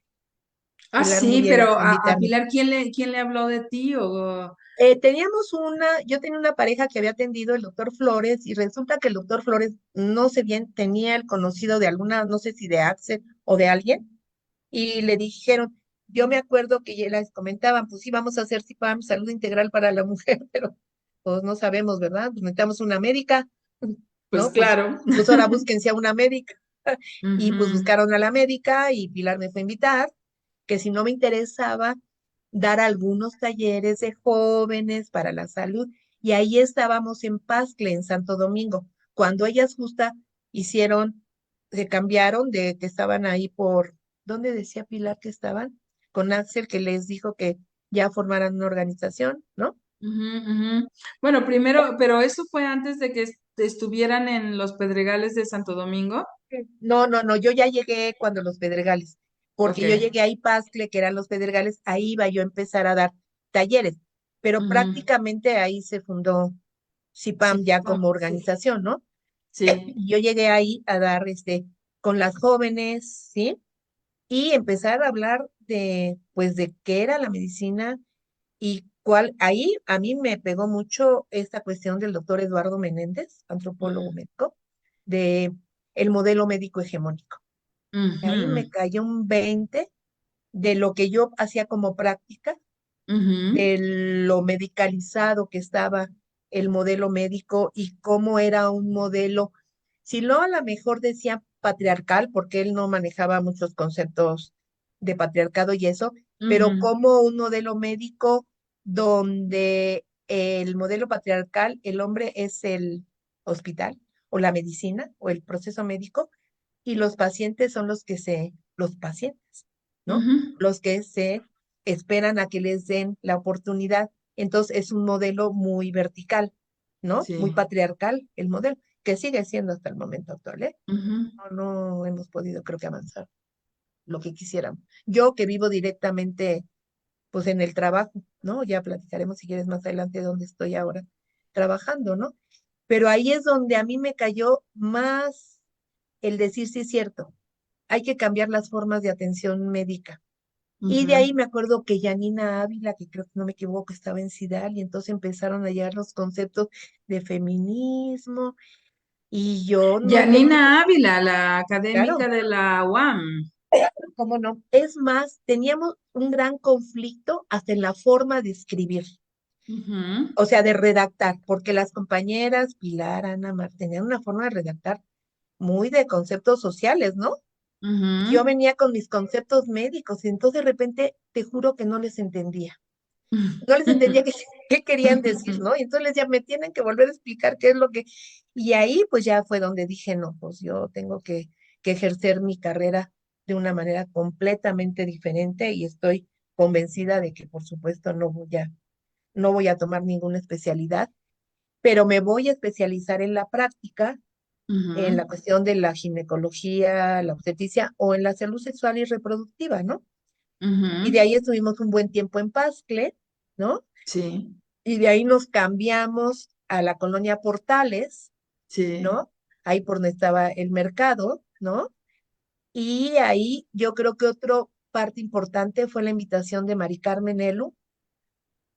[SPEAKER 2] Ah,
[SPEAKER 3] Pilar
[SPEAKER 2] sí,
[SPEAKER 3] Muriel
[SPEAKER 2] pero
[SPEAKER 3] a
[SPEAKER 2] a
[SPEAKER 3] invitarme.
[SPEAKER 2] Pilar, quién le habló de ti? O...
[SPEAKER 3] Yo tenía una pareja que había atendido el doctor Flores y resulta que el doctor Flores no sé bien, tenía el conocido de alguna, no sé si de Axel o de alguien, y le dijeron, yo me acuerdo que ya les comentaban, pues sí, vamos a hacer CIPAM, salud integral para la mujer, pero pues no sabemos, ¿verdad? Pues necesitamos una médica,
[SPEAKER 2] Pues
[SPEAKER 3] ¿no? Pues,
[SPEAKER 2] claro.
[SPEAKER 3] pues ahora búsquense a una médica. Y pues
[SPEAKER 2] Ujú.
[SPEAKER 3] buscaron a la médica y Pilar me fue a invitar, que si no me interesaba dar algunos talleres de jóvenes para la salud. Y ahí estábamos en Pascle, en Santo Domingo, cuando ellas justa hicieron, se cambiaron de que estaban ahí por, ¿dónde decía Pilar que estaban? Con Axel, que les dijo que ya formaran una organización, ¿no?
[SPEAKER 2] Ujú, ujú. Bueno, primero, pero eso fue antes de que estuvieran en los Pedregales de Santo Domingo.
[SPEAKER 3] No, no, no, yo ya llegué cuando los Pedregales,
[SPEAKER 2] Ok.
[SPEAKER 3] porque yo llegué ahí Pascle, que eran los Pedregales, ahí iba yo a empezar a dar talleres, pero
[SPEAKER 2] Ujú.
[SPEAKER 3] prácticamente ahí se fundó CIPAM
[SPEAKER 2] Sí,
[SPEAKER 3] ya
[SPEAKER 2] no,
[SPEAKER 3] como
[SPEAKER 2] sí.
[SPEAKER 3] organización, ¿no?
[SPEAKER 2] Sí.
[SPEAKER 3] Y yo llegué ahí a dar con las jóvenes, ¿sí? Y empezar a hablar de, pues, de qué era la medicina y cuál, ahí a mí me pegó mucho esta cuestión del doctor Eduardo Menéndez, antropólogo
[SPEAKER 2] Mm.
[SPEAKER 3] médico, de el modelo médico hegemónico. Ahí me
[SPEAKER 2] Ujú,
[SPEAKER 3] cayó un 20 de lo que yo hacía como práctica,
[SPEAKER 2] ujú.
[SPEAKER 3] de lo medicalizado que estaba el modelo médico y cómo era un modelo, si no a lo mejor decía patriarcal, porque él no manejaba muchos conceptos de patriarcado y eso, pero
[SPEAKER 2] Ujú.
[SPEAKER 3] como un modelo médico donde el modelo patriarcal, el hombre es el hospital o la medicina o el proceso médico y los pacientes son los pacientes, ¿no?
[SPEAKER 2] Ujú.
[SPEAKER 3] Los que se esperan a que les den la oportunidad. Entonces es un modelo muy vertical, ¿no? Muy
[SPEAKER 2] Sí.
[SPEAKER 3] patriarcal el modelo, que sigue siendo hasta el momento actual, ¿eh?
[SPEAKER 2] Ujú.
[SPEAKER 3] No hemos podido, creo que, avanzar lo que quisiéramos. Yo que vivo directamente, pues en el trabajo, ¿no? Ya platicaremos si quieres más adelante de dónde estoy ahora trabajando, ¿no? Pero ahí es donde a mí me cayó más el decir sí es cierto, hay que cambiar las formas de atención médica. Y de ahí
[SPEAKER 2] Ujú.
[SPEAKER 3] me acuerdo que Yanina Ávila, que creo que no me equivoco, estaba en CIDAL, y entonces empezaron a llegar los conceptos de feminismo, y yo no tenía,
[SPEAKER 2] Yanina Ávila, la
[SPEAKER 3] claro,
[SPEAKER 2] académica de la UAM.
[SPEAKER 3] cómo no. Es más, teníamos un gran conflicto hasta en la forma de escribir,
[SPEAKER 2] Ujú,
[SPEAKER 3] o sea, de redactar, porque las compañeras Pilar, Ana, Mar, tenían una forma de redactar muy de conceptos sociales, ¿no? Yo
[SPEAKER 2] ujú.
[SPEAKER 3] venía con mis conceptos médicos y entonces de repente te juro que no les entendía qué querían decir, ¿no? Y entonces ya me tienen que volver a explicar qué es lo que... Y ahí pues ya fue donde dije, no, pues yo tengo que ejercer mi carrera de una manera completamente diferente y estoy convencida de que por supuesto no voy a tomar ninguna especialidad, pero me voy a especializar en la práctica, en la
[SPEAKER 2] Ujú,
[SPEAKER 3] cuestión de la ginecología, la obstetricia o en la salud sexual y reproductiva, ¿no? Y de
[SPEAKER 2] ujú.
[SPEAKER 3] ahí estuvimos un buen tiempo en Pascle, ¿no?
[SPEAKER 2] Sí,
[SPEAKER 3] Y de ahí nos cambiamos a la colonia Portales,
[SPEAKER 2] sí.
[SPEAKER 3] ¿no? Ahí por donde estaba el mercado, ¿no? Y ahí yo creo que otra parte importante fue la invitación de Mari Carmen Elu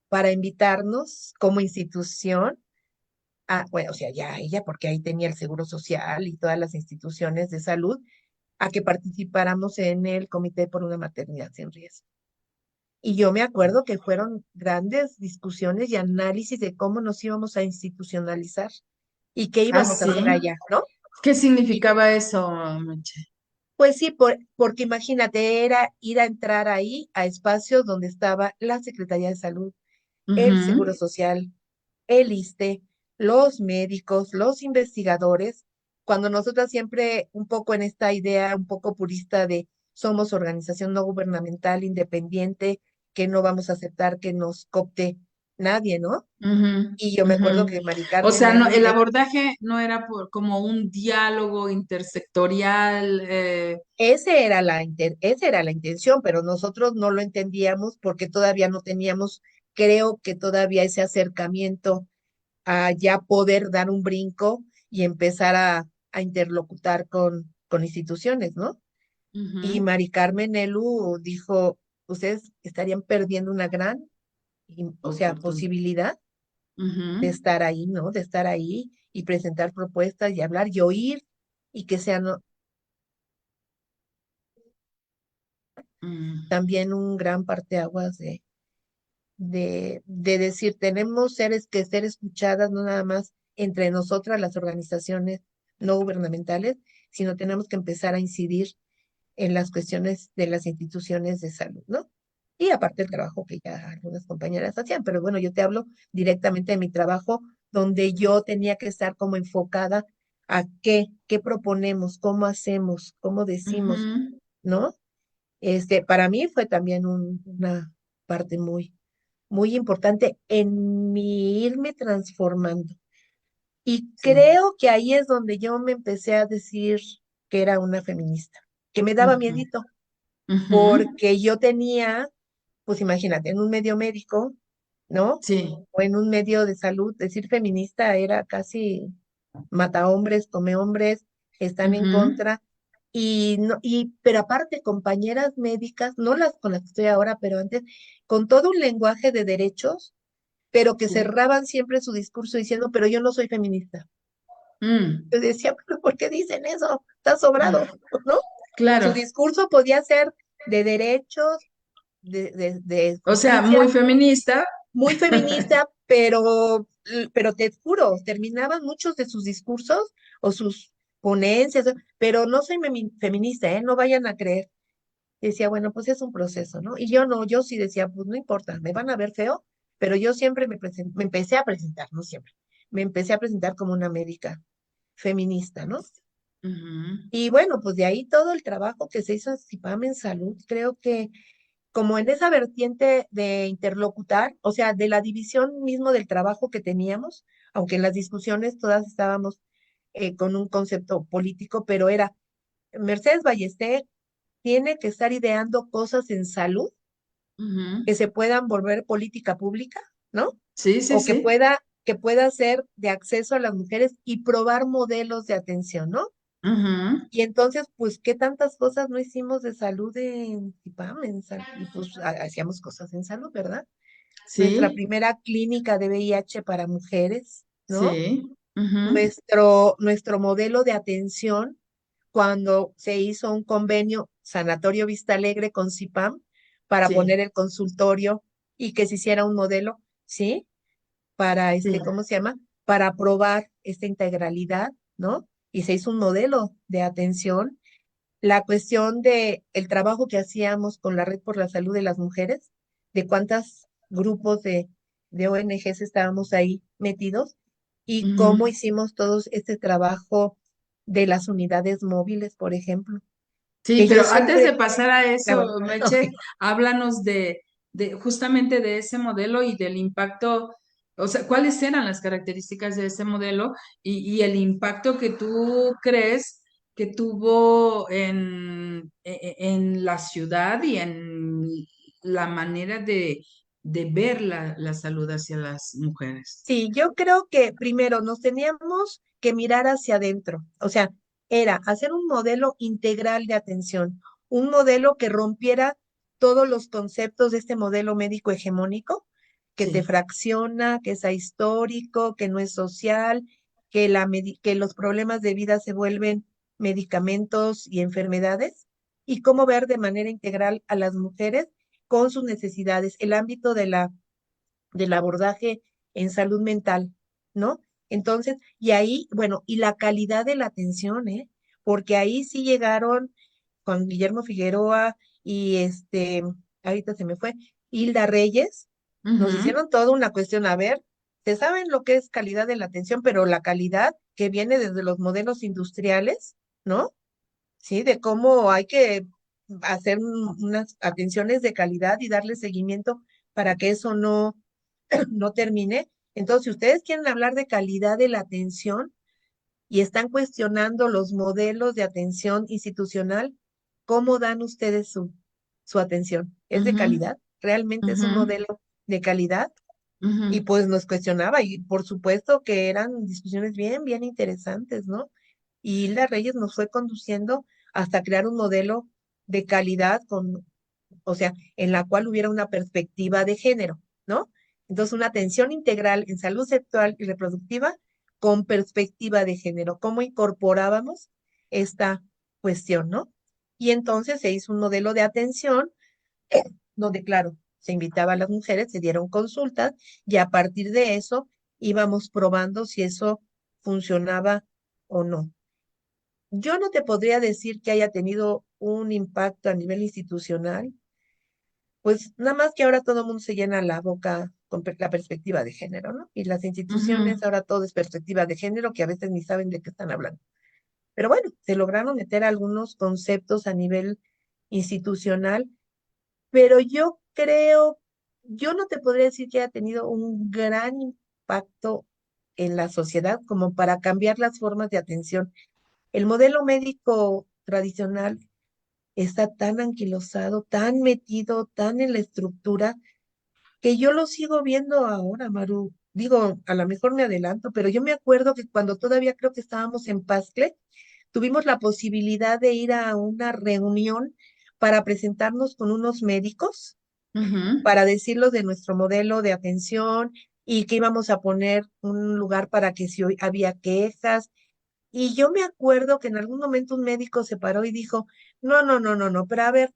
[SPEAKER 3] para invitarnos como institución bueno, o sea, ya ella, porque ahí tenía el Seguro Social y todas las instituciones de salud, a que participáramos en el Comité por una Maternidad sin Riesgo. Y yo me acuerdo que fueron grandes discusiones y análisis de cómo nos íbamos a institucionalizar y qué
[SPEAKER 2] Ah,
[SPEAKER 3] íbamos a
[SPEAKER 2] sí.
[SPEAKER 3] hacer allá, ¿no?
[SPEAKER 2] ¿Qué
[SPEAKER 3] Y
[SPEAKER 2] significaba eso, Meche?
[SPEAKER 3] pues sí, porque imagínate, era ir a entrar ahí a espacios donde estaba la Secretaría de Salud, el Seguro
[SPEAKER 2] Ujú,
[SPEAKER 3] Social, el ISSSTE, los médicos, los investigadores, cuando nosotras siempre un poco en esta idea un poco purista de somos organización no gubernamental, independiente, que no vamos a aceptar que nos coopte nadie, ¿no?
[SPEAKER 2] Ujú,
[SPEAKER 3] Y yo me acuerdo
[SPEAKER 2] ujú.
[SPEAKER 3] que Mari
[SPEAKER 2] O
[SPEAKER 3] Carmen
[SPEAKER 2] sea,
[SPEAKER 3] Elu
[SPEAKER 2] el abordaje no era como un diálogo intersectorial.
[SPEAKER 3] esa era la intención, pero nosotros no lo entendíamos porque todavía no teníamos, creo que todavía ese acercamiento a ya poder dar un brinco y empezar a interlocutar con instituciones, ¿no? Y
[SPEAKER 2] Ujú,
[SPEAKER 3] Mari Carmen Elu dijo, ustedes estarían perdiendo una gran, o sea,
[SPEAKER 2] oportunidad.
[SPEAKER 3] posibilidad de
[SPEAKER 2] Ujú,
[SPEAKER 3] estar ahí, ¿no? De estar ahí y presentar propuestas y hablar y oír y que sean
[SPEAKER 2] mm,
[SPEAKER 3] también un gran parteaguas de decir, tenemos seres que ser escuchadas, no nada más entre nosotras, las organizaciones no gubernamentales, sino tenemos que empezar a incidir en las cuestiones de las instituciones de salud, ¿no? Y aparte el trabajo que ya algunas compañeras hacían, pero bueno, yo te hablo directamente de mi trabajo, donde yo tenía que estar como enfocada a qué proponemos, cómo hacemos, cómo decimos,
[SPEAKER 2] ujú.
[SPEAKER 3] ¿no? Para mí fue también una parte muy importante en mi irme transformando. Y
[SPEAKER 2] Sí.
[SPEAKER 3] creo que ahí es donde yo me empecé a decir que era una feminista, que me daba
[SPEAKER 2] Ujú,
[SPEAKER 3] miedito,
[SPEAKER 2] ujú.
[SPEAKER 3] porque yo tenía, pues imagínate, en un medio médico, ¿no?
[SPEAKER 2] Sí.
[SPEAKER 3] O en un medio de salud, decir feminista era casi mata hombres, come hombres, están en
[SPEAKER 2] Ujú,
[SPEAKER 3] contra. Y no, pero aparte, compañeras médicas, no las con las que estoy ahora, pero antes, con todo un lenguaje de derechos, pero que
[SPEAKER 2] sí.
[SPEAKER 3] cerraban siempre su discurso diciendo, pero yo no soy feminista.
[SPEAKER 2] Mm,
[SPEAKER 3] Yo decía, pero ¿por qué dicen eso? Está sobrado, ¿no? Su
[SPEAKER 2] claro.
[SPEAKER 3] discurso podía ser de derechos, de
[SPEAKER 2] O sea, muy
[SPEAKER 3] justicia,
[SPEAKER 2] feminista.
[SPEAKER 3] muy feminista, pero te juro, terminaban muchos de sus discursos o sus ponencias, pero no soy feminista, ¿eh? No vayan a creer. Decía, bueno, pues es un proceso, ¿no? Y yo no, yo sí decía, pues no importa, me van a ver feo, pero yo siempre me empecé a presentar, no siempre, me empecé a presentar como una médica feminista, ¿no?
[SPEAKER 2] Ujú,
[SPEAKER 3] Y bueno, pues de ahí todo el trabajo que se hizo en CIPAM en salud, creo que como en esa vertiente de interlocutar, o sea, de la división mismo del trabajo que teníamos, aunque en las discusiones todas estábamos con un concepto político, pero era, Mercedes Ballester tiene que estar ideando cosas en salud
[SPEAKER 2] ujú.
[SPEAKER 3] que se puedan volver política pública, ¿no?
[SPEAKER 2] Sí, sí,
[SPEAKER 3] O
[SPEAKER 2] sí.
[SPEAKER 3] que pueda ser de acceso a las mujeres y probar modelos de atención, ¿no?
[SPEAKER 2] Ujú,
[SPEAKER 3] Y entonces, pues, ¿qué tantas cosas no hicimos de salud en CIPAM? Y pues hacíamos cosas en salud, ¿verdad? Nuestra
[SPEAKER 2] sí,
[SPEAKER 3] primera clínica de VIH para mujeres, ¿no?
[SPEAKER 2] sí. Ujú,
[SPEAKER 3] Nuestro modelo de atención cuando se hizo un convenio Sanatorio Vista Alegre con CIPAM para
[SPEAKER 2] sí,
[SPEAKER 3] poner el consultorio y que se hiciera un modelo, ¿sí? Para
[SPEAKER 2] sí.
[SPEAKER 3] ¿cómo se llama? Para probar esta integralidad, ¿no? Y se hizo un modelo de atención. La cuestión de el trabajo que hacíamos con la Red por la Salud de las Mujeres, de cuántos grupos de ONGs estábamos ahí metidos y cómo
[SPEAKER 2] Ujú.
[SPEAKER 3] hicimos todos este trabajo de las unidades móviles, por ejemplo,
[SPEAKER 2] Sí,
[SPEAKER 3] que yo
[SPEAKER 2] pero antes de
[SPEAKER 3] siempre,
[SPEAKER 2] pasar a
[SPEAKER 3] bueno,
[SPEAKER 2] eso,
[SPEAKER 3] ok.
[SPEAKER 2] Meche, háblanos de justamente de ese modelo y del impacto, o sea, ¿cuáles eran las características de ese modelo y el impacto que tú crees que tuvo en la ciudad y en la manera de ver la salud hacia las mujeres?
[SPEAKER 3] Sí, yo creo que primero nos teníamos que mirar hacia adentro, o sea, era hacer un modelo integral de atención, un modelo que rompiera todos los conceptos de este modelo médico hegemónico, que te
[SPEAKER 2] Sí.
[SPEAKER 3] fracciona, que es ahistórico, que no es social, que los problemas de vida se vuelven medicamentos y enfermedades, y cómo ver de manera integral a las mujeres con sus necesidades, el ámbito del abordaje en salud mental, ¿no? Entonces, y ahí, bueno, y la calidad de la atención, ¿eh? Porque ahí sí llegaron Juan Guillermo Figueroa y ahorita se me fue, Hilda Reyes, nos
[SPEAKER 2] Ujú.
[SPEAKER 3] hicieron toda una cuestión, a ver, se saben lo que es calidad de la atención, pero la calidad que viene desde los modelos industriales, ¿no? Sí, de cómo hay que hacer unas atenciones de calidad y darle seguimiento para que eso no, no termine. Entonces, si ustedes quieren hablar de calidad de la atención y están cuestionando los modelos de atención institucional, ¿cómo dan ustedes su atención? ¿Es de
[SPEAKER 2] Ujú,
[SPEAKER 3] calidad? ¿Realmente es un
[SPEAKER 2] ujú,
[SPEAKER 3] modelo de calidad? Y
[SPEAKER 2] ujú,
[SPEAKER 3] pues nos cuestionaba y por supuesto que eran discusiones bien, bien interesantes, ¿no? Y Hilda Reyes nos fue conduciendo hasta crear un modelo de calidad o sea, en la cual hubiera una perspectiva de género, ¿no? Entonces, una atención integral en salud sexual y reproductiva con perspectiva de género, cómo incorporábamos esta cuestión, ¿no? Y entonces se hizo un modelo de atención donde, claro, se invitaba a las mujeres, se dieron consultas y a partir de eso íbamos probando si eso funcionaba o no. Yo no te podría decir que haya tenido un impacto a nivel institucional, pues nada más que ahora todo el mundo se llena la boca con la perspectiva de género, ¿no? Y las instituciones,
[SPEAKER 2] ujú.
[SPEAKER 3] ahora todo es perspectiva de género, que a veces ni saben de qué están hablando. Pero bueno, se lograron meter algunos conceptos a nivel institucional, pero yo no te podría decir que haya tenido un gran impacto en la sociedad como para cambiar las formas de atención. El modelo médico tradicional está tan anquilosado, tan metido, tan en la estructura, que yo lo sigo viendo ahora, Maru. Digo, a lo mejor me adelanto, pero yo me acuerdo que cuando todavía creo que estábamos en Pascle, tuvimos la posibilidad de ir a una reunión para presentarnos con unos médicos,
[SPEAKER 2] Ujú,
[SPEAKER 3] para decirles de nuestro modelo de atención y que íbamos a poner un lugar para que si hoy había quejas. Y yo me acuerdo que en algún momento un médico se paró y dijo, no, no, no, no, no, pero a ver,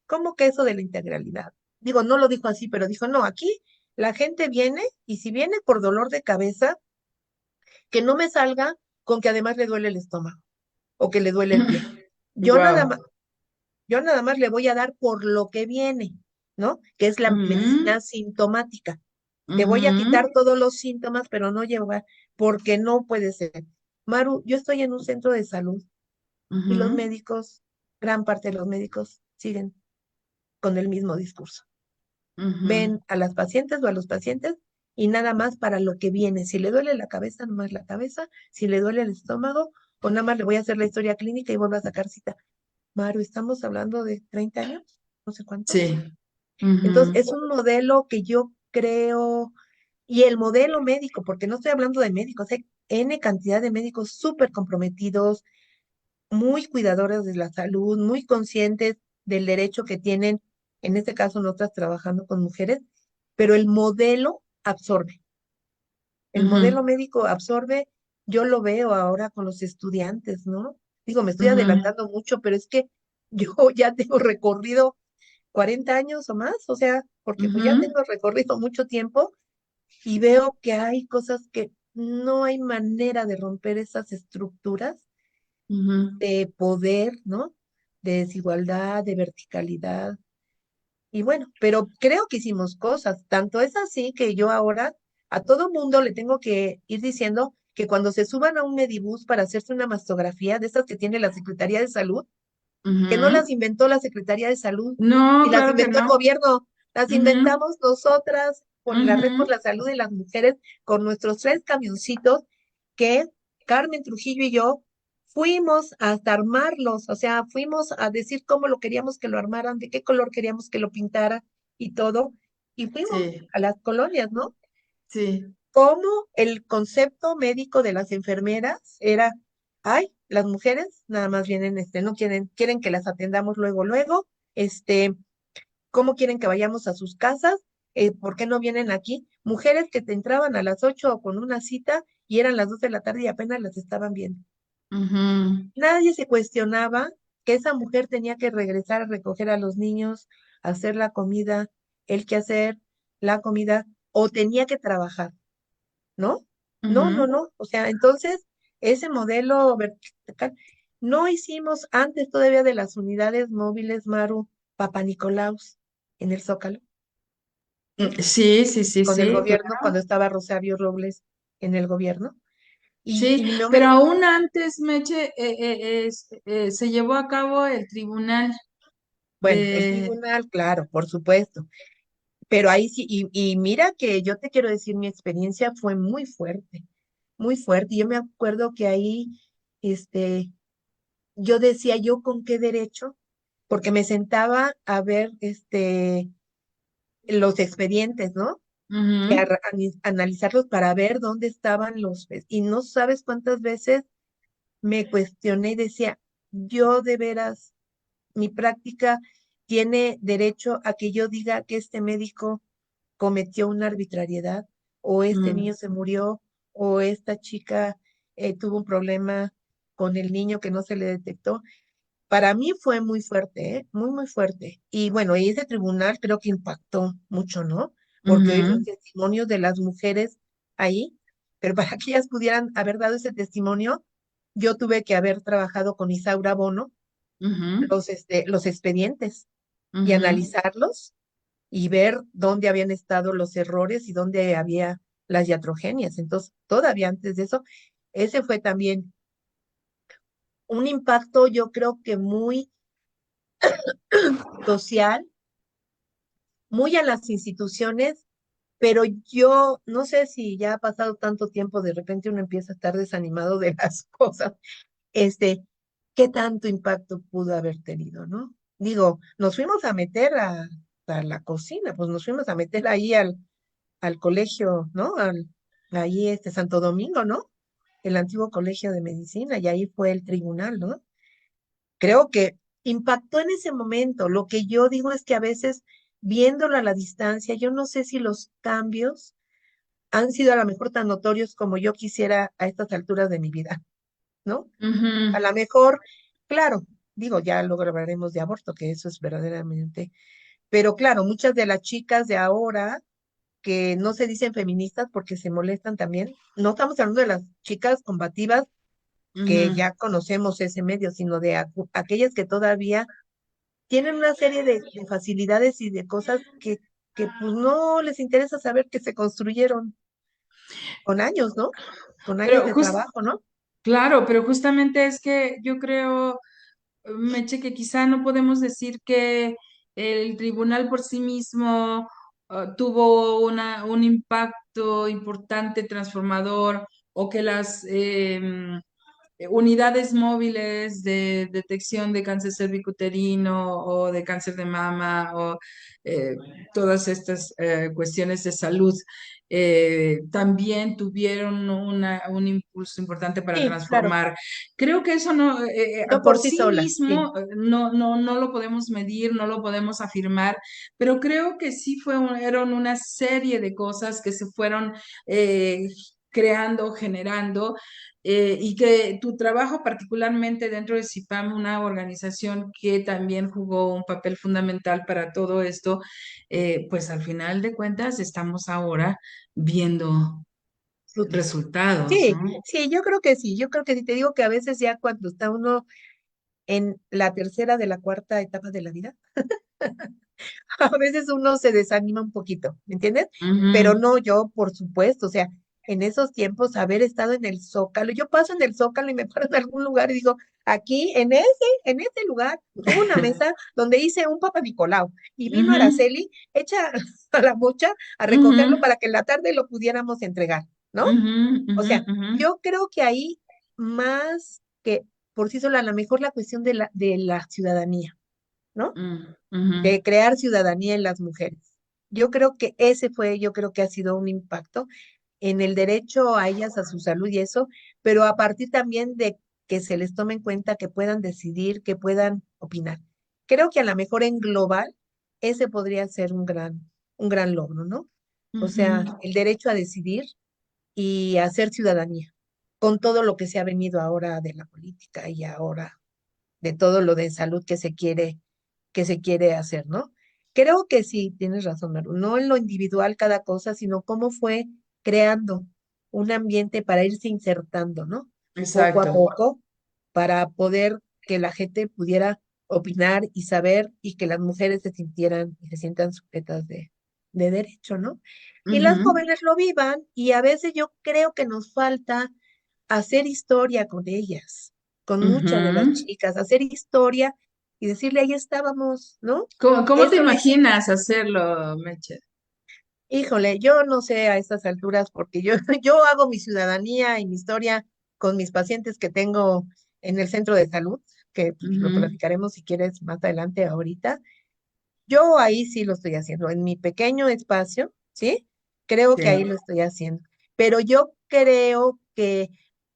[SPEAKER 3] ¿cómo que eso de la integralidad? Digo, no lo dijo así, pero dijo, no, aquí la gente viene y si viene por dolor de cabeza, que no me salga con que además le duele el estómago o que le duele el pie. Yo nada más,
[SPEAKER 2] Wow.
[SPEAKER 3] yo nada más le voy a dar por lo que viene, ¿no? Que es la
[SPEAKER 2] Ujú,
[SPEAKER 3] medicina sintomática. Te voy a quitar
[SPEAKER 2] ujú,
[SPEAKER 3] todos los síntomas, pero no llevar, porque no puede ser. Maru, yo estoy en un centro de salud y los
[SPEAKER 2] ujú,
[SPEAKER 3] médicos, gran parte de los médicos siguen con el mismo discurso.
[SPEAKER 2] ujú.
[SPEAKER 3] Ven a las pacientes o a los pacientes y nada más para lo que viene. Si le duele la cabeza, nomás la cabeza. Si le duele el estómago, o nada más le voy a hacer la historia clínica y vuelvo a sacar cita. Maru, estamos hablando de 30 años, no sé cuántos.
[SPEAKER 2] Sí.
[SPEAKER 3] Entonces,
[SPEAKER 2] Ujú,
[SPEAKER 3] es un modelo que yo creo, y el modelo médico, porque no estoy hablando de médicos, hay N cantidad de médicos súper comprometidos, muy cuidadores de la salud, muy conscientes del derecho que tienen, en este caso nosotras trabajando con mujeres, pero el modelo absorbe. El modelo
[SPEAKER 2] ujú,
[SPEAKER 3] médico absorbe, yo lo veo ahora con los estudiantes, ¿no? Digo, me estoy
[SPEAKER 2] ujú,
[SPEAKER 3] adelantando mucho, pero es que yo ya tengo recorrido 40 años o más, o sea, porque pues ya
[SPEAKER 2] ujú,
[SPEAKER 3] tengo recorrido mucho tiempo y veo que hay cosas que no hay manera de romper esas estructuras
[SPEAKER 2] ujú,
[SPEAKER 3] de poder, ¿no? De desigualdad, de verticalidad. Y bueno, pero creo que hicimos cosas. Tanto es así que yo ahora a todo mundo le tengo que ir diciendo que cuando se suban a un Medibús para hacerse una mastografía, de esas que tiene la Secretaría de Salud, que no las
[SPEAKER 2] ujú.
[SPEAKER 3] inventó la Secretaría de Salud,
[SPEAKER 2] No,
[SPEAKER 3] ni las
[SPEAKER 2] claro que
[SPEAKER 3] inventó el
[SPEAKER 2] no.
[SPEAKER 3] gobierno, las
[SPEAKER 2] Ujú,
[SPEAKER 3] inventamos nosotras con la Red por
[SPEAKER 2] ujú,
[SPEAKER 3] la Salud de las Mujeres, con nuestros 3 camioncitos que Carmen Trujillo y yo fuimos hasta armarlos, o sea, fuimos a decir cómo lo queríamos que lo armaran, de qué color queríamos que lo pintara y todo, y fuimos
[SPEAKER 2] sí,
[SPEAKER 3] a las colonias, ¿no?
[SPEAKER 2] sí.
[SPEAKER 3] Cómo el concepto médico de las enfermeras era, ay, las mujeres nada más vienen, no quieren que las atendamos luego, luego, cómo quieren que vayamos a sus casas, ¿por qué no vienen aquí? Mujeres que te entraban a las 8 con una cita y eran las 2 de la tarde y apenas las estaban viendo.
[SPEAKER 2] Ujú,
[SPEAKER 3] Nadie se cuestionaba que esa mujer tenía que regresar a recoger a los niños, hacer la comida, el quehacer, la comida, o tenía que trabajar. ¿No? No, no,
[SPEAKER 2] ujú.
[SPEAKER 3] no. O sea, entonces, ese modelo vertical, no hicimos antes todavía de las unidades móviles, Maru, Papa Nicolaus, en el Zócalo,
[SPEAKER 2] Sí, sí, sí,
[SPEAKER 3] con el
[SPEAKER 2] sí,
[SPEAKER 3] gobierno, cuando
[SPEAKER 2] claro.
[SPEAKER 3] estaba Rosario Robles en el gobierno.
[SPEAKER 2] Sí,
[SPEAKER 3] Y no me,
[SPEAKER 2] pero aún antes, Meche, se llevó a cabo el tribunal.
[SPEAKER 3] Bueno, el
[SPEAKER 2] Eh,
[SPEAKER 3] tribunal, claro, por supuesto. Pero ahí sí, y mira que yo te quiero decir, mi experiencia fue muy fuerte, muy fuerte. Yo me acuerdo que ahí, este, yo decía, ¿yo con qué derecho? Porque me sentaba a ver, los expedientes, ¿no? Y
[SPEAKER 2] ujú,
[SPEAKER 3] analizarlos para ver dónde estaban y no sabes cuántas veces me cuestioné y decía, yo de veras, mi práctica tiene derecho a que yo diga que este médico cometió una arbitrariedad, o este
[SPEAKER 2] mm,
[SPEAKER 3] niño se murió, o esta chica tuvo un problema con el niño que no se le detectó. Para mí fue muy fuerte, ¿eh? Muy, muy fuerte. Y bueno, y ese tribunal creo que impactó mucho, ¿no? Porque oír los
[SPEAKER 2] ujú,
[SPEAKER 3] testimonios de las mujeres ahí, pero para que ellas pudieran haber dado ese testimonio, yo tuve que haber trabajado con Isaura Bono
[SPEAKER 2] ujú,
[SPEAKER 3] los expedientes y
[SPEAKER 2] ujú.
[SPEAKER 3] analizarlos y ver dónde habían estado los errores y dónde había las iatrogenias. Entonces, todavía antes de eso, ese fue también un impacto, yo creo que muy social, muy a las instituciones, pero yo no sé si ya ha pasado tanto tiempo, de repente uno empieza a estar desanimado de las cosas, este, qué tanto impacto pudo haber tenido, ¿no? Digo, nos fuimos a meter a la cocina, pues nos fuimos a meter ahí al colegio, ¿no? Ahí Santo Domingo, ¿no? El antiguo colegio de medicina, y ahí fue el tribunal, ¿no? Creo que impactó en ese momento. Lo que yo digo es que a veces, viéndolo a la distancia, yo no sé si los cambios han sido a lo mejor tan notorios como yo quisiera a estas alturas de mi vida, ¿no? A
[SPEAKER 2] Ujú,
[SPEAKER 3] lo mejor, claro, digo, ya lo hablaremos de aborto, que eso es verdaderamente, pero claro, muchas de las chicas de ahora que no se dicen feministas porque se molestan también, no estamos hablando de las chicas combativas que
[SPEAKER 2] ujú.
[SPEAKER 3] ya conocemos ese medio, sino de aquellas que todavía tienen una serie de facilidades y de cosas que pues no les interesa saber que se construyeron con años, ¿no? Con años
[SPEAKER 2] Pero
[SPEAKER 3] de trabajo, ¿no?
[SPEAKER 2] claro, pero justamente es que yo creo, Meche, que quizá no podemos decir que el tribunal por sí mismo tuvo un impacto importante, transformador, o que las unidades móviles de detección de cáncer cervicuterino o de cáncer de mama o eh, todas estas cuestiones de salud también tuvieron un impulso importante para
[SPEAKER 3] Sí, claro,
[SPEAKER 2] transformar. Creo que eso no,
[SPEAKER 3] no
[SPEAKER 2] por
[SPEAKER 3] por sí
[SPEAKER 2] sí
[SPEAKER 3] solas, sí,
[SPEAKER 2] mismo no lo podemos medir, no lo podemos afirmar, pero creo que sí fueron una serie de cosas que se fueron creando, generando y que tu trabajo particularmente dentro de CIPAM, una organización que también jugó un papel fundamental para todo esto, pues al final de cuentas estamos ahora viendo
[SPEAKER 3] frutos.
[SPEAKER 2] resultados,
[SPEAKER 3] Sí,
[SPEAKER 2] ¿no?
[SPEAKER 3] sí, yo creo que sí, yo creo que sí. Te digo que a veces ya cuando está uno en la tercera de la cuarta etapa de la vida, a veces uno se desanima un poquito, ¿me entiendes? Pero
[SPEAKER 2] Ujú,
[SPEAKER 3] no, yo, por supuesto, o sea, en esos tiempos, haber estado en el Zócalo, yo paso en el Zócalo y me paro en algún lugar y digo, aquí, en ese lugar, hubo una mesa donde hice un Papa Nicolau y vino
[SPEAKER 2] ujú,
[SPEAKER 3] Araceli hecha a la mocha a recogerlo
[SPEAKER 2] ujú,
[SPEAKER 3] para que en la tarde lo pudiéramos entregar, ¿no?
[SPEAKER 2] ujú,
[SPEAKER 3] O
[SPEAKER 2] ujú,
[SPEAKER 3] sea,
[SPEAKER 2] ujú,
[SPEAKER 3] yo creo que ahí, más que por sí sola, a lo mejor la cuestión de la ciudadanía, ¿no?
[SPEAKER 2] ujú, ujú,
[SPEAKER 3] De crear ciudadanía en las mujeres. Yo creo que ese fue, yo creo que ha sido un impacto en el derecho a ellas a su salud y eso, pero a partir también de que se les tome en cuenta, que puedan decidir, que puedan opinar. Creo que a lo mejor en global ese podría ser un gran logro, ¿no? O sea,
[SPEAKER 2] ujú.
[SPEAKER 3] el derecho a decidir y a hacer ciudadanía, con todo lo que se ha venido ahora de la política y ahora de todo lo de salud que se quiere hacer, ¿no? Creo que sí, tienes razón, Maru. No en lo individual cada cosa, sino cómo fue creando un ambiente para irse insertando, ¿no? Poco a
[SPEAKER 2] Exacto.
[SPEAKER 3] poco, para poder que la gente pudiera opinar y saber y que las mujeres se sintieran y se sientan sujetas de derecho, ¿no? Y las
[SPEAKER 2] Ujú,
[SPEAKER 3] jóvenes lo vivan y a veces yo creo que nos falta hacer historia con ellas, con muchas de las
[SPEAKER 2] ujú,
[SPEAKER 3] chicas, hacer historia y decirle, ahí estábamos, ¿no?
[SPEAKER 2] ¿Cómo te
[SPEAKER 3] Eso les
[SPEAKER 2] imaginas hacerlo, Meche?
[SPEAKER 3] Híjole, yo no sé a estas alturas porque yo, yo hago mi ciudadanía y mi historia con mis pacientes que tengo en el centro de salud, que pues, lo
[SPEAKER 2] Ujú,
[SPEAKER 3] platicaremos si quieres más adelante ahorita. Yo ahí sí lo estoy haciendo, en mi pequeño espacio, ¿sí? Creo que ahí
[SPEAKER 2] sí.
[SPEAKER 3] lo estoy haciendo. Pero yo creo que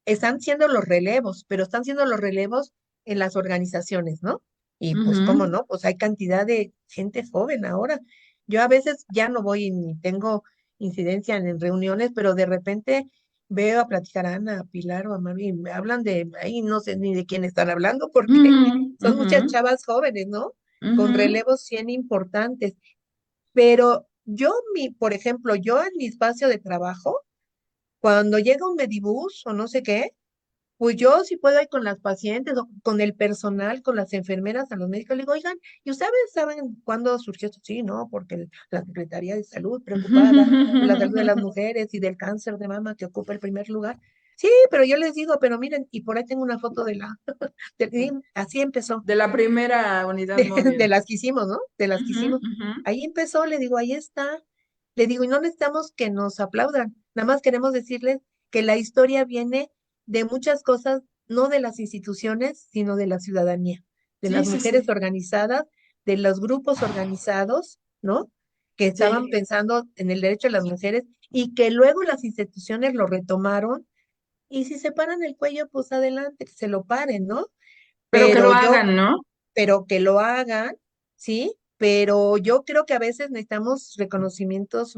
[SPEAKER 3] están siendo los relevos, pero están siendo los relevos en las organizaciones, ¿no? Y pues, ¿cómo
[SPEAKER 2] Ujú.
[SPEAKER 3] no? Pues hay cantidad de gente joven ahora. Yo a veces ya no voy ni tengo incidencia en reuniones, pero de repente veo a platicar a Ana, a Pilar o a Mami, y me hablan de, ahí no sé ni de quién están hablando, porque
[SPEAKER 2] Ujú,
[SPEAKER 3] son
[SPEAKER 2] ujú,
[SPEAKER 3] muchas chavas jóvenes, ¿no? Con
[SPEAKER 2] ujú.
[SPEAKER 3] relevos bien importantes. Pero yo, por ejemplo, yo en mi espacio de trabajo, cuando llega un medibús o no sé qué, pues yo si puedo ir con las pacientes o con el personal, con las enfermeras, a los médicos, le digo, oigan, ¿y ustedes saben cuándo surgió esto? Sí, ¿no? Porque la Secretaría de Salud preocupada por la salud de las mujeres y del cáncer de mama que ocupa el primer lugar. Sí, pero yo les digo, pero miren, y por ahí tengo una foto de y así empezó
[SPEAKER 2] De la primera unidad
[SPEAKER 3] de
[SPEAKER 2] móvil.
[SPEAKER 3] las que hicimos, ¿no? De las que
[SPEAKER 2] Ujú,
[SPEAKER 3] hicimos.
[SPEAKER 2] ujú.
[SPEAKER 3] Ahí empezó, le digo, ahí está. Le digo, y no necesitamos que nos aplaudan, nada más queremos decirles que la historia viene de muchas cosas, no de las instituciones, sino de la ciudadanía, de
[SPEAKER 2] Sí,
[SPEAKER 3] las
[SPEAKER 2] sí,
[SPEAKER 3] mujeres
[SPEAKER 2] sí.
[SPEAKER 3] organizadas, de los grupos organizados, ¿no? Que estaban
[SPEAKER 2] Sí.
[SPEAKER 3] pensando en el derecho de las mujeres y que luego las instituciones lo retomaron. Y si se paran el cuello, pues adelante, que se lo paren, ¿no?
[SPEAKER 2] Pero que lo
[SPEAKER 3] Pero yo
[SPEAKER 2] hagan, ¿no?
[SPEAKER 3] pero que lo hagan, ¿sí? Pero yo creo que a veces necesitamos reconocimientos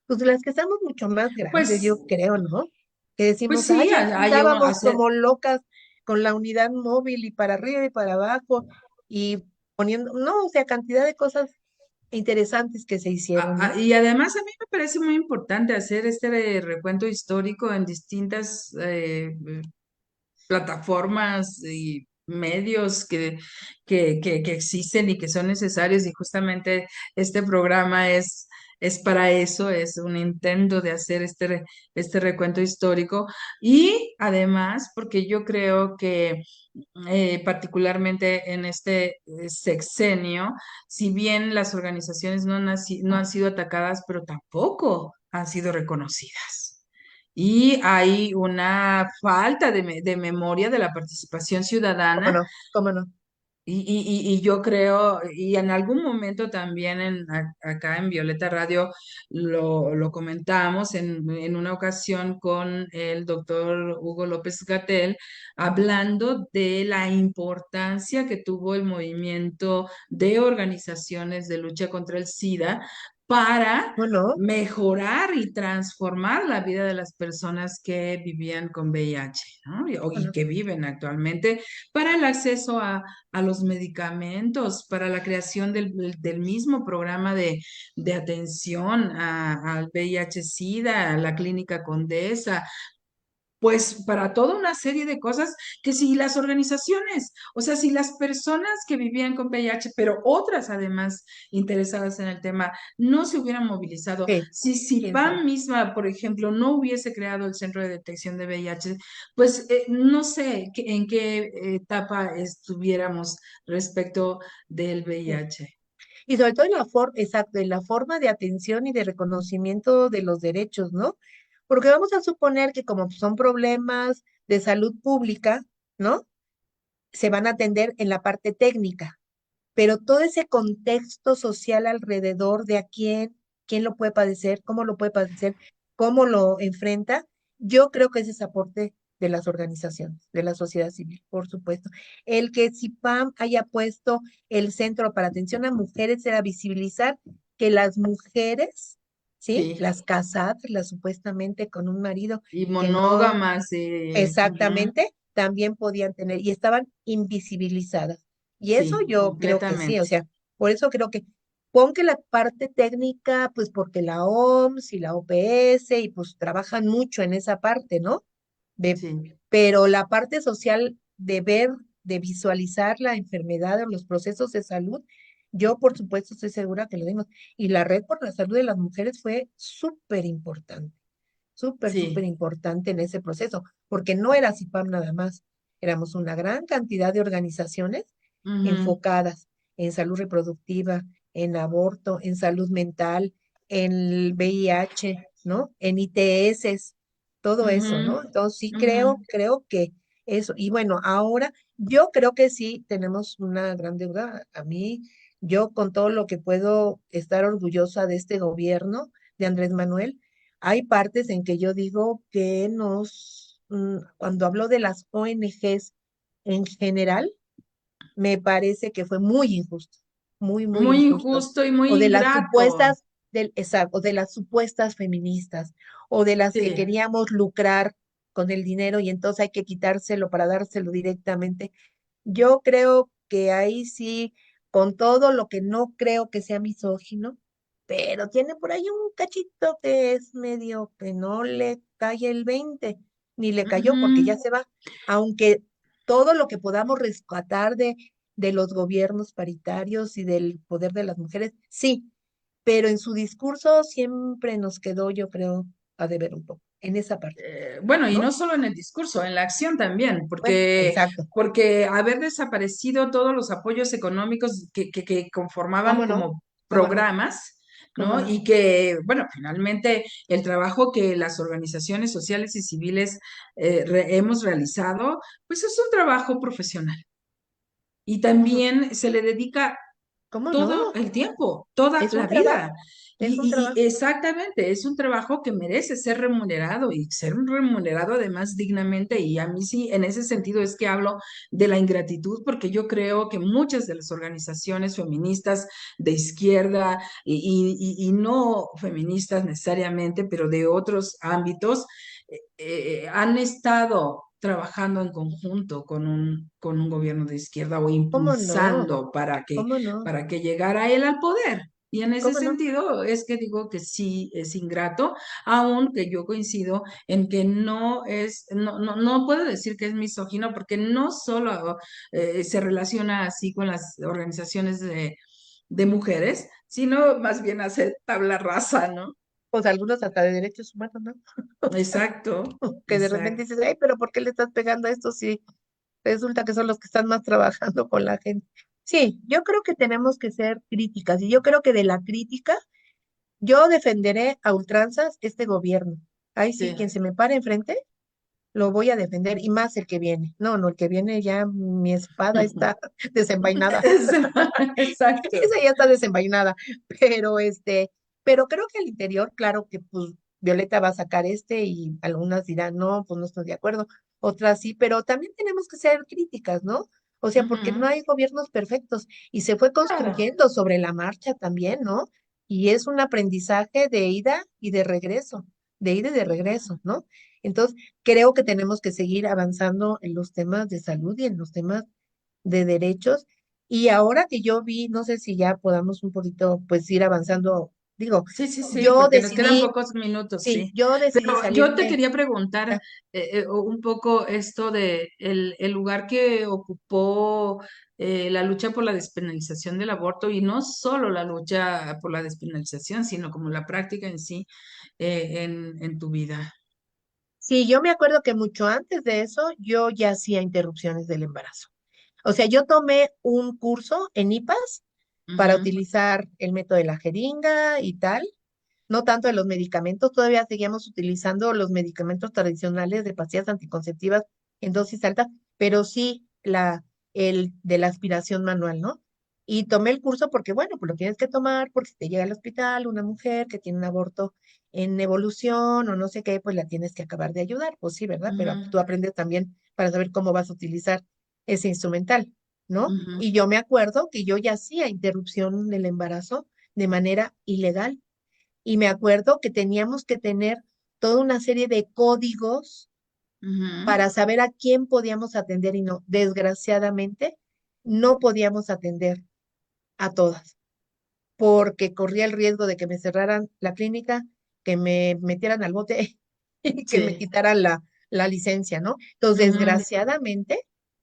[SPEAKER 3] pues de las que estamos mucho más grandes,
[SPEAKER 2] Pues,
[SPEAKER 3] yo creo, ¿no? Que
[SPEAKER 2] pues
[SPEAKER 3] decimos,
[SPEAKER 2] sí,
[SPEAKER 3] ay, ahí
[SPEAKER 2] hay un
[SPEAKER 3] andábamos
[SPEAKER 2] hacer.
[SPEAKER 3] como locas con la unidad móvil y para arriba y para abajo y poniendo, no, o sea, cantidad de cosas interesantes que se hicieron, ¿no?
[SPEAKER 2] Y además a mí me parece muy importante hacer este recuento histórico en distintas plataformas y medios que existen y que son necesarios y justamente este programa es para eso, es un intento de hacer este recuento histórico y además porque yo creo que particularmente en este sexenio, si bien las organizaciones no han sido atacadas, pero tampoco han sido reconocidas. Y hay una falta de memoria de la participación
[SPEAKER 3] ¿Cómo
[SPEAKER 2] ciudadana
[SPEAKER 3] no? ¿Cómo no?
[SPEAKER 2] y yo creo, y en algún momento también acá en Violeta Radio lo comentamos en una ocasión con el doctor Hugo López Gatell, hablando de la importancia que tuvo el movimiento de organizaciones de lucha contra el SIDA para
[SPEAKER 3] ¿Cómo no?
[SPEAKER 2] mejorar y transformar la vida de las personas que vivían con VIH, ¿no?
[SPEAKER 3] ¿Cómo
[SPEAKER 2] Y
[SPEAKER 3] no?
[SPEAKER 2] que viven actualmente para el acceso a los medicamentos, para la creación del mismo programa de atención al VIH-Sida, a la Clínica Condesa, pues para toda una serie de cosas que si las organizaciones, o sea, si las personas que vivían con VIH, pero otras además interesadas en el tema, no se hubieran movilizado,
[SPEAKER 3] Sí,
[SPEAKER 2] si
[SPEAKER 3] quién sabe.
[SPEAKER 2] CIPAM misma, por ejemplo, no hubiese creado el Centro de Detección de VIH, pues no sé en qué etapa estuviéramos respecto del
[SPEAKER 3] Sí.
[SPEAKER 2] VIH.
[SPEAKER 3] Y sobre todo en la forma, exacto, en la forma de atención y de reconocimiento de los derechos, ¿no? Porque vamos a suponer que como son problemas de salud pública, ¿no? Se van a atender en la parte técnica, pero todo ese contexto social alrededor de a quién lo puede padecer, cómo lo puede padecer, cómo lo enfrenta, yo creo que ese es aporte de las organizaciones, de la sociedad civil, por supuesto. El que CIPAM haya puesto el Centro para Atención a Mujeres era visibilizar que las mujeres, ¿sí?
[SPEAKER 2] Sí,
[SPEAKER 3] Las casadas, las supuestamente con un marido
[SPEAKER 2] y
[SPEAKER 3] que no
[SPEAKER 2] monógamas, y, ujú,
[SPEAKER 3] exactamente, también podían tener y estaban invisibilizadas. Y eso
[SPEAKER 2] sí,
[SPEAKER 3] yo creo que sí, o
[SPEAKER 2] completamente.
[SPEAKER 3] sea, por eso creo que pon que la parte técnica, pues porque la OMS y la OPS y pues trabajan mucho en esa parte, ¿no? De,
[SPEAKER 2] Sí.
[SPEAKER 3] pero la parte social de ver, de visualizar la enfermedad o los procesos de salud, yo por supuesto estoy segura que lo dimos. Y la Red por la Salud de las Mujeres fue súper
[SPEAKER 2] Sí,
[SPEAKER 3] importante en ese proceso, porque no era CIPAM nada más, éramos una gran cantidad de organizaciones
[SPEAKER 2] Ujú,
[SPEAKER 3] enfocadas en salud reproductiva, en aborto, en salud mental, en el VIH, ¿no? En ITS, todo eso,
[SPEAKER 2] ujú,
[SPEAKER 3] ¿no? Entonces sí
[SPEAKER 2] ujú.
[SPEAKER 3] creo que eso. Y bueno, ahora yo creo que sí tenemos una gran deuda. A mí, yo con todo lo que puedo estar orgullosa de este gobierno de Andrés Manuel, hay partes en que yo digo que cuando hablo de las ONGs en general, me parece que fue muy injusto, muy
[SPEAKER 2] Muy
[SPEAKER 3] injusto.
[SPEAKER 2] injusto y muy
[SPEAKER 3] O de las
[SPEAKER 2] ingrato.
[SPEAKER 3] supuestas, o de las supuestas feministas, o de las que
[SPEAKER 2] Sí.
[SPEAKER 3] queríamos lucrar con el dinero y entonces hay que quitárselo para dárselo directamente. Yo creo que ahí sí, con todo lo que no creo que sea misógino, pero tiene por ahí un cachito que es medio que no le cae el 20 ni le cayó porque ya
[SPEAKER 2] Ujú.
[SPEAKER 3] se va. Aunque todo lo que podamos rescatar de los gobiernos paritarios y del poder de las mujeres, sí, pero en su discurso siempre nos quedó, yo creo, a deber un poco, en esa parte,
[SPEAKER 2] Bueno, y
[SPEAKER 3] ¿no?
[SPEAKER 2] no solo en el discurso, en la acción también,
[SPEAKER 3] Bueno,
[SPEAKER 2] porque,
[SPEAKER 3] exacto.
[SPEAKER 2] porque haber desaparecido todos los apoyos económicos que conformaban
[SPEAKER 3] ¿Cómo no?
[SPEAKER 2] como
[SPEAKER 3] ¿Cómo no?
[SPEAKER 2] programas,
[SPEAKER 3] ¿Cómo
[SPEAKER 2] ¿no?
[SPEAKER 3] no?
[SPEAKER 2] Y que, bueno, finalmente el trabajo que las organizaciones sociales y civiles hemos realizado, pues es un trabajo profesional. Y
[SPEAKER 3] ¿Cómo,
[SPEAKER 2] también se le dedica
[SPEAKER 3] cómo
[SPEAKER 2] todo
[SPEAKER 3] no?
[SPEAKER 2] el tiempo, toda
[SPEAKER 3] Es un
[SPEAKER 2] la
[SPEAKER 3] trabajo,
[SPEAKER 2] vida.
[SPEAKER 3] es un
[SPEAKER 2] Y
[SPEAKER 3] trabajo.
[SPEAKER 2] exactamente, es un trabajo que merece ser remunerado y ser remunerado además dignamente. Y a mí sí, en ese sentido es que hablo de la ingratitud, porque yo creo que muchas de las organizaciones feministas de izquierda y no feministas necesariamente, pero de otros ámbitos, han estado trabajando en conjunto con un gobierno de izquierda o
[SPEAKER 3] ¿Cómo no?
[SPEAKER 2] impulsando
[SPEAKER 3] ¿Cómo no?
[SPEAKER 2] para que llegara él al poder. Y en ese
[SPEAKER 3] ¿Cómo no?
[SPEAKER 2] sentido es que digo que sí es ingrato, aunque yo coincido en que no puedo decir que es misógino, porque no solo se relaciona así con las organizaciones de mujeres, sino más bien hace tabla rasa, ¿no?
[SPEAKER 3] Pues algunos hasta de derechos humanos, ¿no? O sea,
[SPEAKER 2] Exacto,
[SPEAKER 3] que de repente
[SPEAKER 2] exacto.
[SPEAKER 3] dices, ay, pero ¿por qué le estás pegando a esto si resulta que son los que están más trabajando con la gente? Sí, yo creo que tenemos que ser críticas y yo creo que de la crítica yo defenderé a ultranzas este gobierno. Ahí sí,
[SPEAKER 2] Sí.
[SPEAKER 3] quien se me pare enfrente, lo voy a defender y más el que viene. No, no, el que viene ya mi espada está desenvainada.
[SPEAKER 2] Exacto.
[SPEAKER 3] Esa ya está desenvainada, pero pero creo que al interior, claro que pues Violeta va a sacar y algunas dirán, no, pues no estoy de acuerdo, otras sí, pero también tenemos que ser críticas, ¿no? O sea, porque no
[SPEAKER 2] Ujú.
[SPEAKER 3] hay gobiernos perfectos y se fue
[SPEAKER 2] Claro.
[SPEAKER 3] construyendo sobre la marcha también, ¿no? Y es un aprendizaje de ida y de regreso, de ida y de regreso, ¿no? Entonces, creo que tenemos que seguir avanzando en los temas de salud y en los temas de derechos y ahora que yo vi, no sé si ya podamos un poquito, pues ir avanzando, digo,
[SPEAKER 2] Sí, sí, sí,
[SPEAKER 3] yo
[SPEAKER 2] porque nos quedan
[SPEAKER 3] decidí,
[SPEAKER 2] pocos minutos,
[SPEAKER 3] sí,
[SPEAKER 2] sí.
[SPEAKER 3] yo decidí
[SPEAKER 2] Pero yo te
[SPEAKER 3] salirme.
[SPEAKER 2] quería preguntar
[SPEAKER 3] Ah,
[SPEAKER 2] un poco esto de el lugar que ocupó la lucha por la despenalización del aborto y no solo la lucha por la despenalización, sino como la práctica en sí en tu vida.
[SPEAKER 3] sí, yo me acuerdo que mucho antes de eso, yo ya hacía interrupciones del embarazo. O sea, yo tomé un curso en IPAS para
[SPEAKER 2] Ujú,
[SPEAKER 3] utilizar el método de la jeringa y tal, no tanto de los medicamentos, todavía seguíamos utilizando los medicamentos tradicionales de pastillas anticonceptivas en dosis alta, pero sí el de la aspiración manual, ¿no? Y tomé el curso porque, bueno, pues lo tienes que tomar porque si te llega al hospital una mujer que tiene un aborto en evolución o no sé qué, pues la tienes que acabar de ayudar, pues sí, ¿verdad? Pero
[SPEAKER 2] ujú,
[SPEAKER 3] tú aprendes también para saber cómo vas a utilizar ese instrumental, ¿no?
[SPEAKER 2] ujú,
[SPEAKER 3] Y yo me acuerdo que yo ya hacía interrupción del embarazo de manera ilegal y me acuerdo que teníamos que tener toda una serie de códigos
[SPEAKER 2] ujú.
[SPEAKER 3] para saber a quién podíamos atender y no. Desgraciadamente, no podíamos atender a todas, porque corría el riesgo de que me cerraran la clínica, que me metieran al bote y que me
[SPEAKER 2] Sí.
[SPEAKER 3] quitaran la licencia, ¿no? Entonces,
[SPEAKER 2] Ujú,
[SPEAKER 3] desgraciadamente,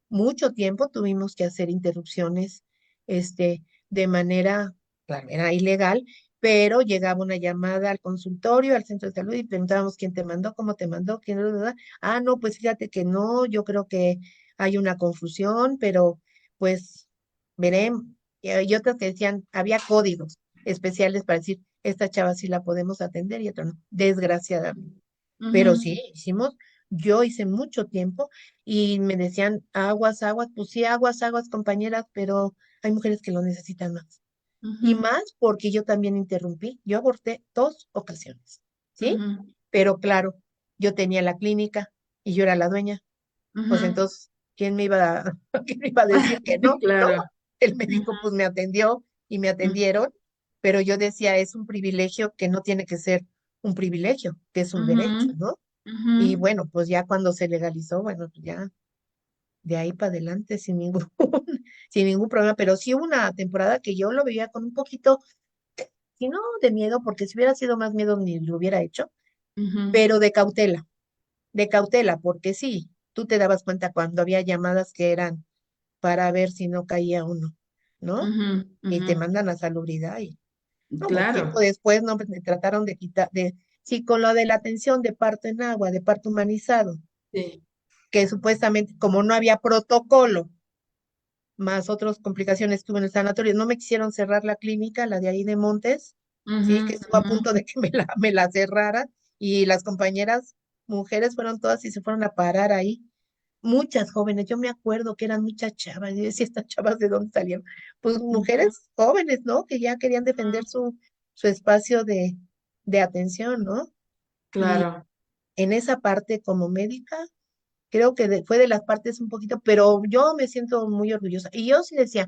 [SPEAKER 3] mucho tiempo tuvimos que hacer interrupciones, de manera, claro, era ilegal, pero llegaba una llamada al consultorio, al centro de salud y preguntábamos quién te mandó, cómo te mandó, quién, ah, no, pues fíjate que no, yo creo que hay una confusión, pero pues veré, y otras que decían, había códigos especiales para decir, esta chava sí la podemos atender y otra no, desgraciadamente. Pero
[SPEAKER 2] Ujú,
[SPEAKER 3] sí, yo hice mucho tiempo y me decían, aguas, aguas, pues sí, aguas, aguas, compañeras, pero hay mujeres que lo necesitan más. Y
[SPEAKER 2] ujú,
[SPEAKER 3] más porque yo también interrumpí, yo aborté 2 ocasiones, ¿sí?
[SPEAKER 2] ujú,
[SPEAKER 3] Pero claro, yo tenía la clínica y yo era la dueña, pues
[SPEAKER 2] ujú.
[SPEAKER 3] entonces, ¿quién me iba a, quién me iba a decir que no? ¿No?
[SPEAKER 2] Claro.
[SPEAKER 3] El
[SPEAKER 2] Ujú,
[SPEAKER 3] médico pues me atendió y me
[SPEAKER 2] ujú,
[SPEAKER 3] atendieron, pero yo decía, es un privilegio que no tiene que ser un privilegio, que es un derecho, ¿no?
[SPEAKER 2] ujú,
[SPEAKER 3] Y bueno, pues ya cuando se legalizó, bueno, pues ya de ahí para adelante sin ningún, sin ningún problema, pero sí hubo una temporada que yo lo veía con un poquito, si no de miedo, porque si hubiera sido más miedo ni lo hubiera hecho,
[SPEAKER 2] ujú,
[SPEAKER 3] pero de cautela, porque sí, tú te dabas cuenta cuando había llamadas que eran para ver si no caía uno, ¿no?
[SPEAKER 2] ujú,
[SPEAKER 3] Y
[SPEAKER 2] ujú.
[SPEAKER 3] te mandan a salubridad y no, pues tiempo
[SPEAKER 2] Claro.
[SPEAKER 3] después no, pues, me trataron de quitar, sí, con lo de la atención de parto en agua, de parto humanizado,
[SPEAKER 2] Sí.
[SPEAKER 3] que supuestamente como no había protocolo, más otras complicaciones que hubo en el sanatorio, no me quisieron cerrar la clínica, la de ahí de Montes,
[SPEAKER 2] Ujú,
[SPEAKER 3] sí, que estuvo a
[SPEAKER 2] ujú.
[SPEAKER 3] punto de que me la cerraran y las compañeras mujeres fueron todas y se fueron a parar ahí. Muchas jóvenes, yo me acuerdo que eran muchas chavas, y yo decía, ¿estas chavas de dónde salieron? Pues
[SPEAKER 2] Ujú,
[SPEAKER 3] mujeres jóvenes, ¿no? Que ya querían defender su espacio de atención, ¿no? Y
[SPEAKER 2] claro.
[SPEAKER 3] en esa parte como médica, creo que fue de las partes un poquito, pero yo me siento muy orgullosa. Y yo sí decía,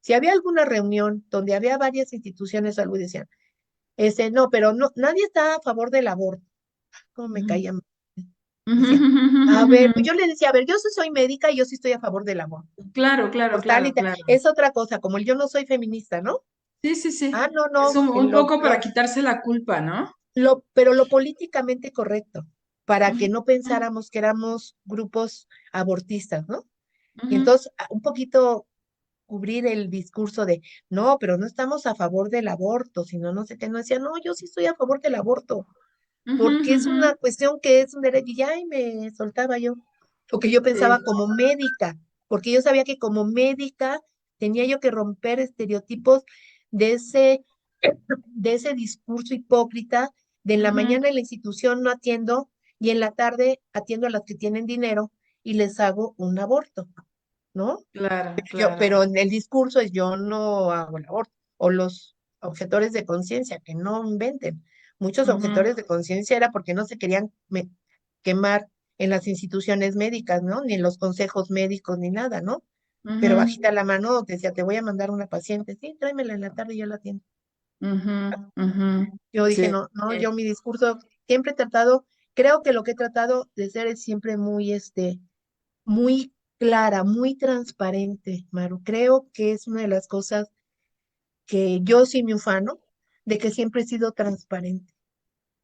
[SPEAKER 3] si había alguna reunión donde había varias instituciones de salud, decían, no, pero no, nadie está a favor del aborto. ¿Cómo me
[SPEAKER 2] Ujú,
[SPEAKER 3] caía mal?
[SPEAKER 2] ujú,
[SPEAKER 3] Decía,
[SPEAKER 2] ujú,
[SPEAKER 3] a
[SPEAKER 2] ujú,
[SPEAKER 3] ver,
[SPEAKER 2] ujú.
[SPEAKER 3] pues yo le decía, a ver, yo sí soy médica y yo sí estoy a favor del aborto.
[SPEAKER 2] Claro, claro,
[SPEAKER 3] Por tal y
[SPEAKER 2] claro,
[SPEAKER 3] tal.
[SPEAKER 2] claro.
[SPEAKER 3] Es otra cosa, como el yo no soy feminista, ¿no?
[SPEAKER 2] Sí, sí,
[SPEAKER 3] Ah,
[SPEAKER 2] sí.
[SPEAKER 3] no,
[SPEAKER 2] Es
[SPEAKER 3] no,
[SPEAKER 2] un poco para quitarse la culpa, ¿no?
[SPEAKER 3] pero lo políticamente correcto, para
[SPEAKER 2] Ujú,
[SPEAKER 3] que no pensáramos que éramos grupos abortistas, ¿no? Y
[SPEAKER 2] ujú,
[SPEAKER 3] entonces, un poquito cubrir el discurso de, no, pero no estamos a favor del aborto, sino no sé qué, no decía, no, yo sí estoy a favor del aborto,
[SPEAKER 2] ujú,
[SPEAKER 3] porque es
[SPEAKER 2] ujú.
[SPEAKER 3] una cuestión que es un derecho, y ya, y me soltaba yo, lo que yo
[SPEAKER 2] Sí.
[SPEAKER 3] pensaba como médica, porque yo sabía que como médica tenía yo que romper estereotipos de ese, de ese discurso hipócrita de en la
[SPEAKER 2] Ujú,
[SPEAKER 3] mañana en la institución no atiendo y en la tarde atiendo a las que tienen dinero y les hago un aborto, ¿no?
[SPEAKER 2] claro,
[SPEAKER 3] Pero
[SPEAKER 2] claro.
[SPEAKER 3] en el discurso es yo no hago el aborto, o los objetores de conciencia, que no inventen. Muchos
[SPEAKER 2] Ujú,
[SPEAKER 3] objetores de conciencia era porque no se querían quemar en las instituciones médicas, ¿no? Ni en los consejos médicos, ni nada, ¿no? Pero
[SPEAKER 2] ujú.
[SPEAKER 3] bajita la mano, decía, te voy a mandar una paciente, sí, tráemela en la tarde y yo la atiendo.
[SPEAKER 2] Ujú, ujú.
[SPEAKER 3] Yo dije,
[SPEAKER 2] Sí,
[SPEAKER 3] no, no,
[SPEAKER 2] sí,
[SPEAKER 3] yo mi discurso siempre he tratado, creo que lo que he tratado de ser es siempre muy, muy clara, muy transparente, Maru. Creo que es una de las cosas que yo sí me ufano de que siempre he sido transparente.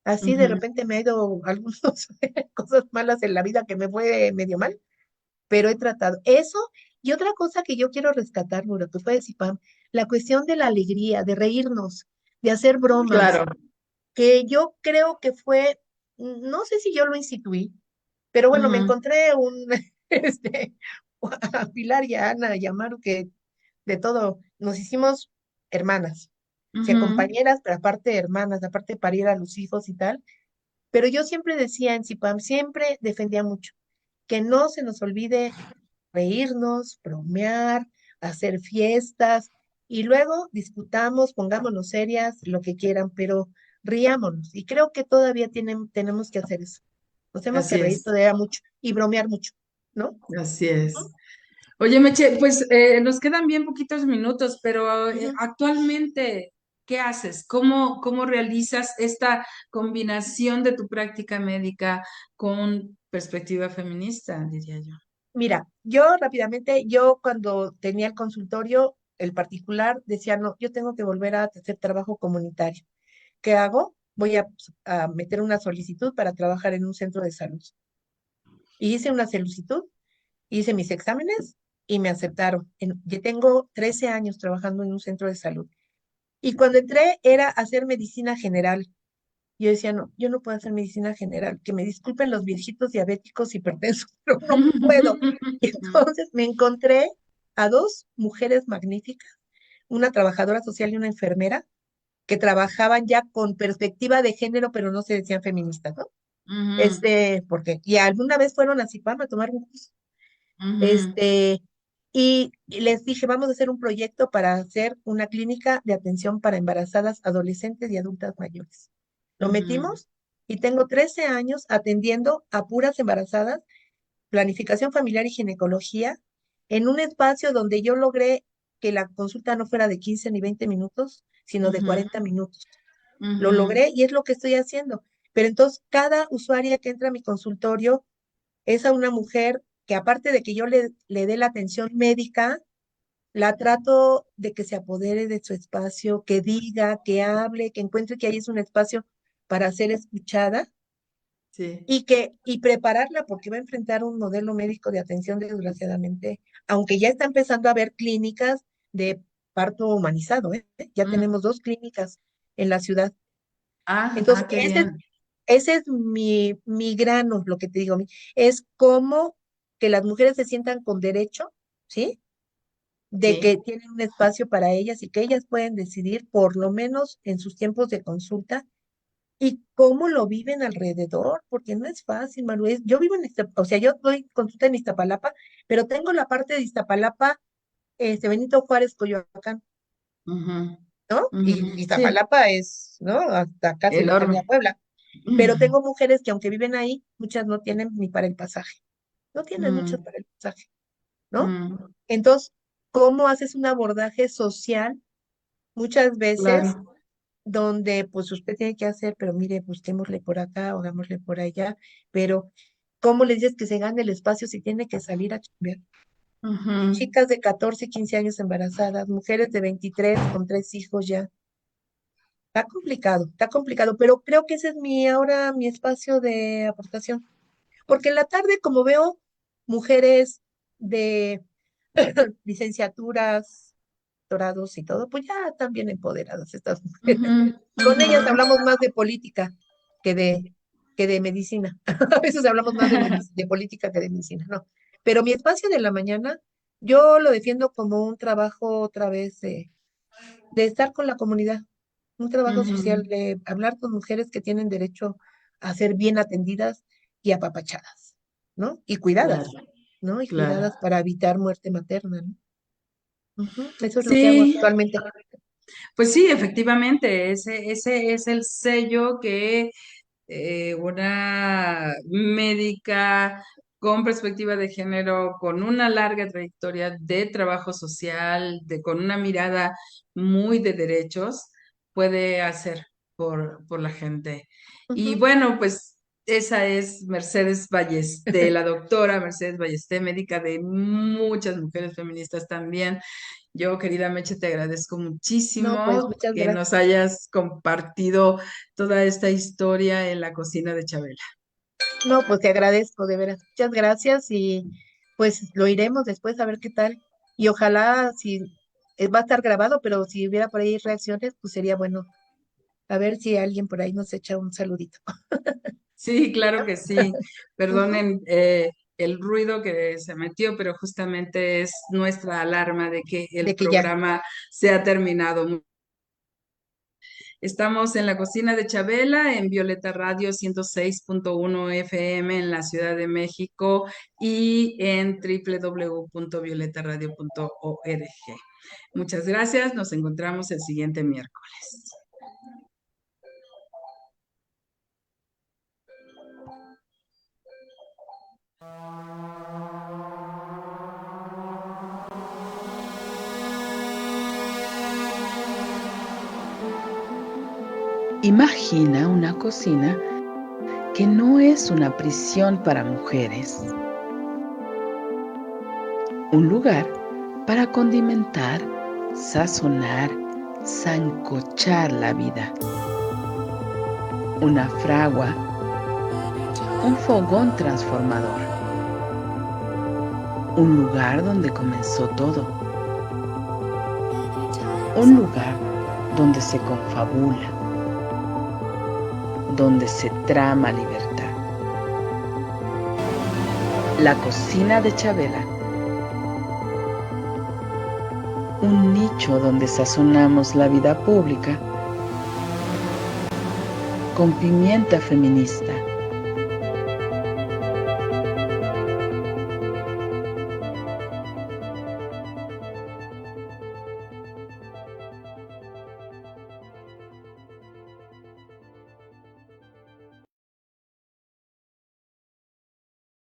[SPEAKER 3] Así de
[SPEAKER 2] ujú,
[SPEAKER 3] repente me ha ido algunas cosas malas en la vida que me fue medio mal, pero he tratado eso. Y otra cosa que yo quiero rescatar, Nura, que fue decir, Pam, la cuestión de la alegría, de reírnos, de hacer bromas,
[SPEAKER 2] claro.
[SPEAKER 3] que yo creo que fue, no sé si yo lo instituí, pero bueno, me
[SPEAKER 2] Ujú,
[SPEAKER 3] encontré este, a Pilar y a Ana y a Maru que de todo, nos hicimos hermanas, o sea,
[SPEAKER 2] ujú,
[SPEAKER 3] compañeras, pero aparte hermanas, aparte para ir a los hijos y tal. Pero yo siempre decía en CIPAM, siempre defendía mucho, que no se nos olvide reírnos, bromear, hacer fiestas y luego discutamos, pongámonos serias, lo que quieran, pero riámonos. Y creo que todavía tenemos que hacer eso. Nos tenemos que
[SPEAKER 2] así
[SPEAKER 3] reír
[SPEAKER 2] es,
[SPEAKER 3] todavía mucho y bromear mucho, ¿no?
[SPEAKER 2] así es. Oye, Meche, pues nos quedan bien poquitos minutos, pero
[SPEAKER 3] Ujú.
[SPEAKER 2] actualmente, ¿qué haces? ¿Cómo realizas esta combinación de tu práctica médica con perspectiva feminista, diría yo?
[SPEAKER 3] Mira, yo rápidamente, yo cuando tenía el consultorio, el particular, decía, no, yo tengo que volver a hacer trabajo comunitario. ¿Qué hago? Voy a meter una solicitud para trabajar en un centro de salud. Y hice una solicitud, hice mis exámenes y me aceptaron. Yo tengo 13 años trabajando en un centro de salud. Y cuando entré era hacer medicina general. Yo decía, no, yo no puedo hacer medicina general, que me disculpen los viejitos diabéticos hipertensos, pero no puedo. Entonces me encontré a dos mujeres magníficas, una trabajadora social y una enfermera, que trabajaban ya con perspectiva de género, pero no se decían feministas, ¿no?
[SPEAKER 2] Ujú,
[SPEAKER 3] Porque, y alguna vez fueron a CIPAM a tomar un curso.
[SPEAKER 2] ujú,
[SPEAKER 3] Este, y les dije, vamos a hacer un proyecto para hacer una clínica de atención para embarazadas, adolescentes y adultas mayores. Lo
[SPEAKER 2] ujú,
[SPEAKER 3] metimos y tengo 13 años atendiendo a puras embarazadas, planificación familiar y ginecología, en un espacio donde yo logré que la consulta no fuera de 15 ni 20 minutos, sino de
[SPEAKER 2] ujú,
[SPEAKER 3] 40 minutos. Lo
[SPEAKER 2] ujú,
[SPEAKER 3] logré y es lo que estoy haciendo. Pero entonces, cada usuaria que entra a mi consultorio es a una mujer que aparte de que yo le dé la atención médica, la trato de que se apodere de su espacio, que diga, que hable, que encuentre que ahí es un espacio para ser escuchada
[SPEAKER 2] sí,
[SPEAKER 3] y prepararla porque va a enfrentar un modelo médico de atención desgraciadamente, aunque ya está empezando a haber clínicas de parto humanizado, ¿eh? Ya
[SPEAKER 2] mm,
[SPEAKER 3] tenemos 2 clínicas en la ciudad. Entonces,
[SPEAKER 2] qué bien,
[SPEAKER 3] ese es mi grano, lo que te digo, es cómo que las mujeres se sientan con derecho, ¿sí? De que
[SPEAKER 2] sí,
[SPEAKER 3] tienen un espacio para ellas y que ellas pueden decidir, por lo menos en sus tiempos de consulta, y cómo lo viven alrededor, porque no es fácil, Maru. Yo vivo en o sea, yo doy consulta en Iztapalapa, pero tengo la parte de Iztapalapa, Benito Juárez, Coyoacán,
[SPEAKER 2] ujú,
[SPEAKER 3] ¿no? Y
[SPEAKER 2] ujú, sí,
[SPEAKER 3] Iztapalapa es, ¿no? Hasta casi la salida a
[SPEAKER 2] enorme.
[SPEAKER 3] Puebla. Pero
[SPEAKER 2] Ujú,
[SPEAKER 3] tengo mujeres que aunque viven ahí, muchas no tienen ni para el pasaje. No tienen muchas
[SPEAKER 2] mm,
[SPEAKER 3] para el pasaje, ¿no?
[SPEAKER 2] mm,
[SPEAKER 3] Entonces, ¿cómo haces un abordaje social? Muchas veces
[SPEAKER 2] claro.
[SPEAKER 3] donde pues usted tiene que hacer, pero mire, busquémosle por acá o hagámosle por allá, pero ¿cómo le dices que se gane el espacio si tiene que salir a chambear?
[SPEAKER 2] Ujú,
[SPEAKER 3] Chicas de 14 15 años embarazadas, mujeres de 23 con 3 hijos ya. Está complicado, pero creo que ese es ahora mi espacio de aportación. Porque en la tarde, como veo mujeres de licenciaturas, doctorados y todo, pues ya están bien empoderadas estas mujeres.
[SPEAKER 2] ujú,
[SPEAKER 3] Con ellas
[SPEAKER 2] ujú.
[SPEAKER 3] hablamos más de política que de medicina. A veces hablamos más de política que de medicina, no. Pero mi espacio de la mañana, yo lo defiendo como un trabajo otra vez de estar con la comunidad, un trabajo social,
[SPEAKER 2] Ujú,
[SPEAKER 3] de hablar con mujeres que tienen derecho a ser bien atendidas y apapachadas, ¿no? Y
[SPEAKER 2] claro,
[SPEAKER 3] cuidadas, ¿no? Y
[SPEAKER 2] claro.
[SPEAKER 3] cuidadas para evitar muerte materna, ¿no? Ujú. Eso es lo que hago
[SPEAKER 2] Sí,
[SPEAKER 3] actualmente.
[SPEAKER 2] pues sí, efectivamente, ese es el sello que una médica con perspectiva de género, con una larga trayectoria de trabajo social, con una mirada muy de derechos, puede hacer por la gente. Y
[SPEAKER 3] Ujú.
[SPEAKER 2] bueno, pues esa es Mercedes Ballesté, la doctora Mercedes Ballesté, médica de muchas mujeres feministas también. Yo, querida Meche, te agradezco
[SPEAKER 3] No, pues
[SPEAKER 2] muchísimo
[SPEAKER 3] muchas
[SPEAKER 2] que nos
[SPEAKER 3] gracias.
[SPEAKER 2] hayas compartido toda esta historia en la cocina de Chabela.
[SPEAKER 3] No, pues te agradezco, de veras. Muchas gracias y pues lo iremos después a ver qué tal. Y ojalá si va a estar grabado, pero si hubiera por ahí reacciones, pues sería bueno. A ver si alguien por ahí nos echa un saludito.
[SPEAKER 2] Sí, claro que sí.
[SPEAKER 3] Ujú.
[SPEAKER 2] Perdonen el ruido que se metió, pero justamente es nuestra alarma de que el
[SPEAKER 3] De que ya.
[SPEAKER 2] programa se ha terminado. Estamos en la cocina de Chabela, en Violeta Radio 106.1 FM en la Ciudad de México y en www.violetaradio.org. Muchas gracias, nos encontramos el siguiente miércoles.
[SPEAKER 1] Imagina una cocina que no es una prisión para mujeres, un lugar para condimentar, sazonar, sancochar la vida, una fragua, un fogón transformador, un lugar donde comenzó todo, un lugar donde se confabula, donde se trama libertad. La cocina de Chabela. un nicho donde sazonamos la vida pública con pimienta feminista.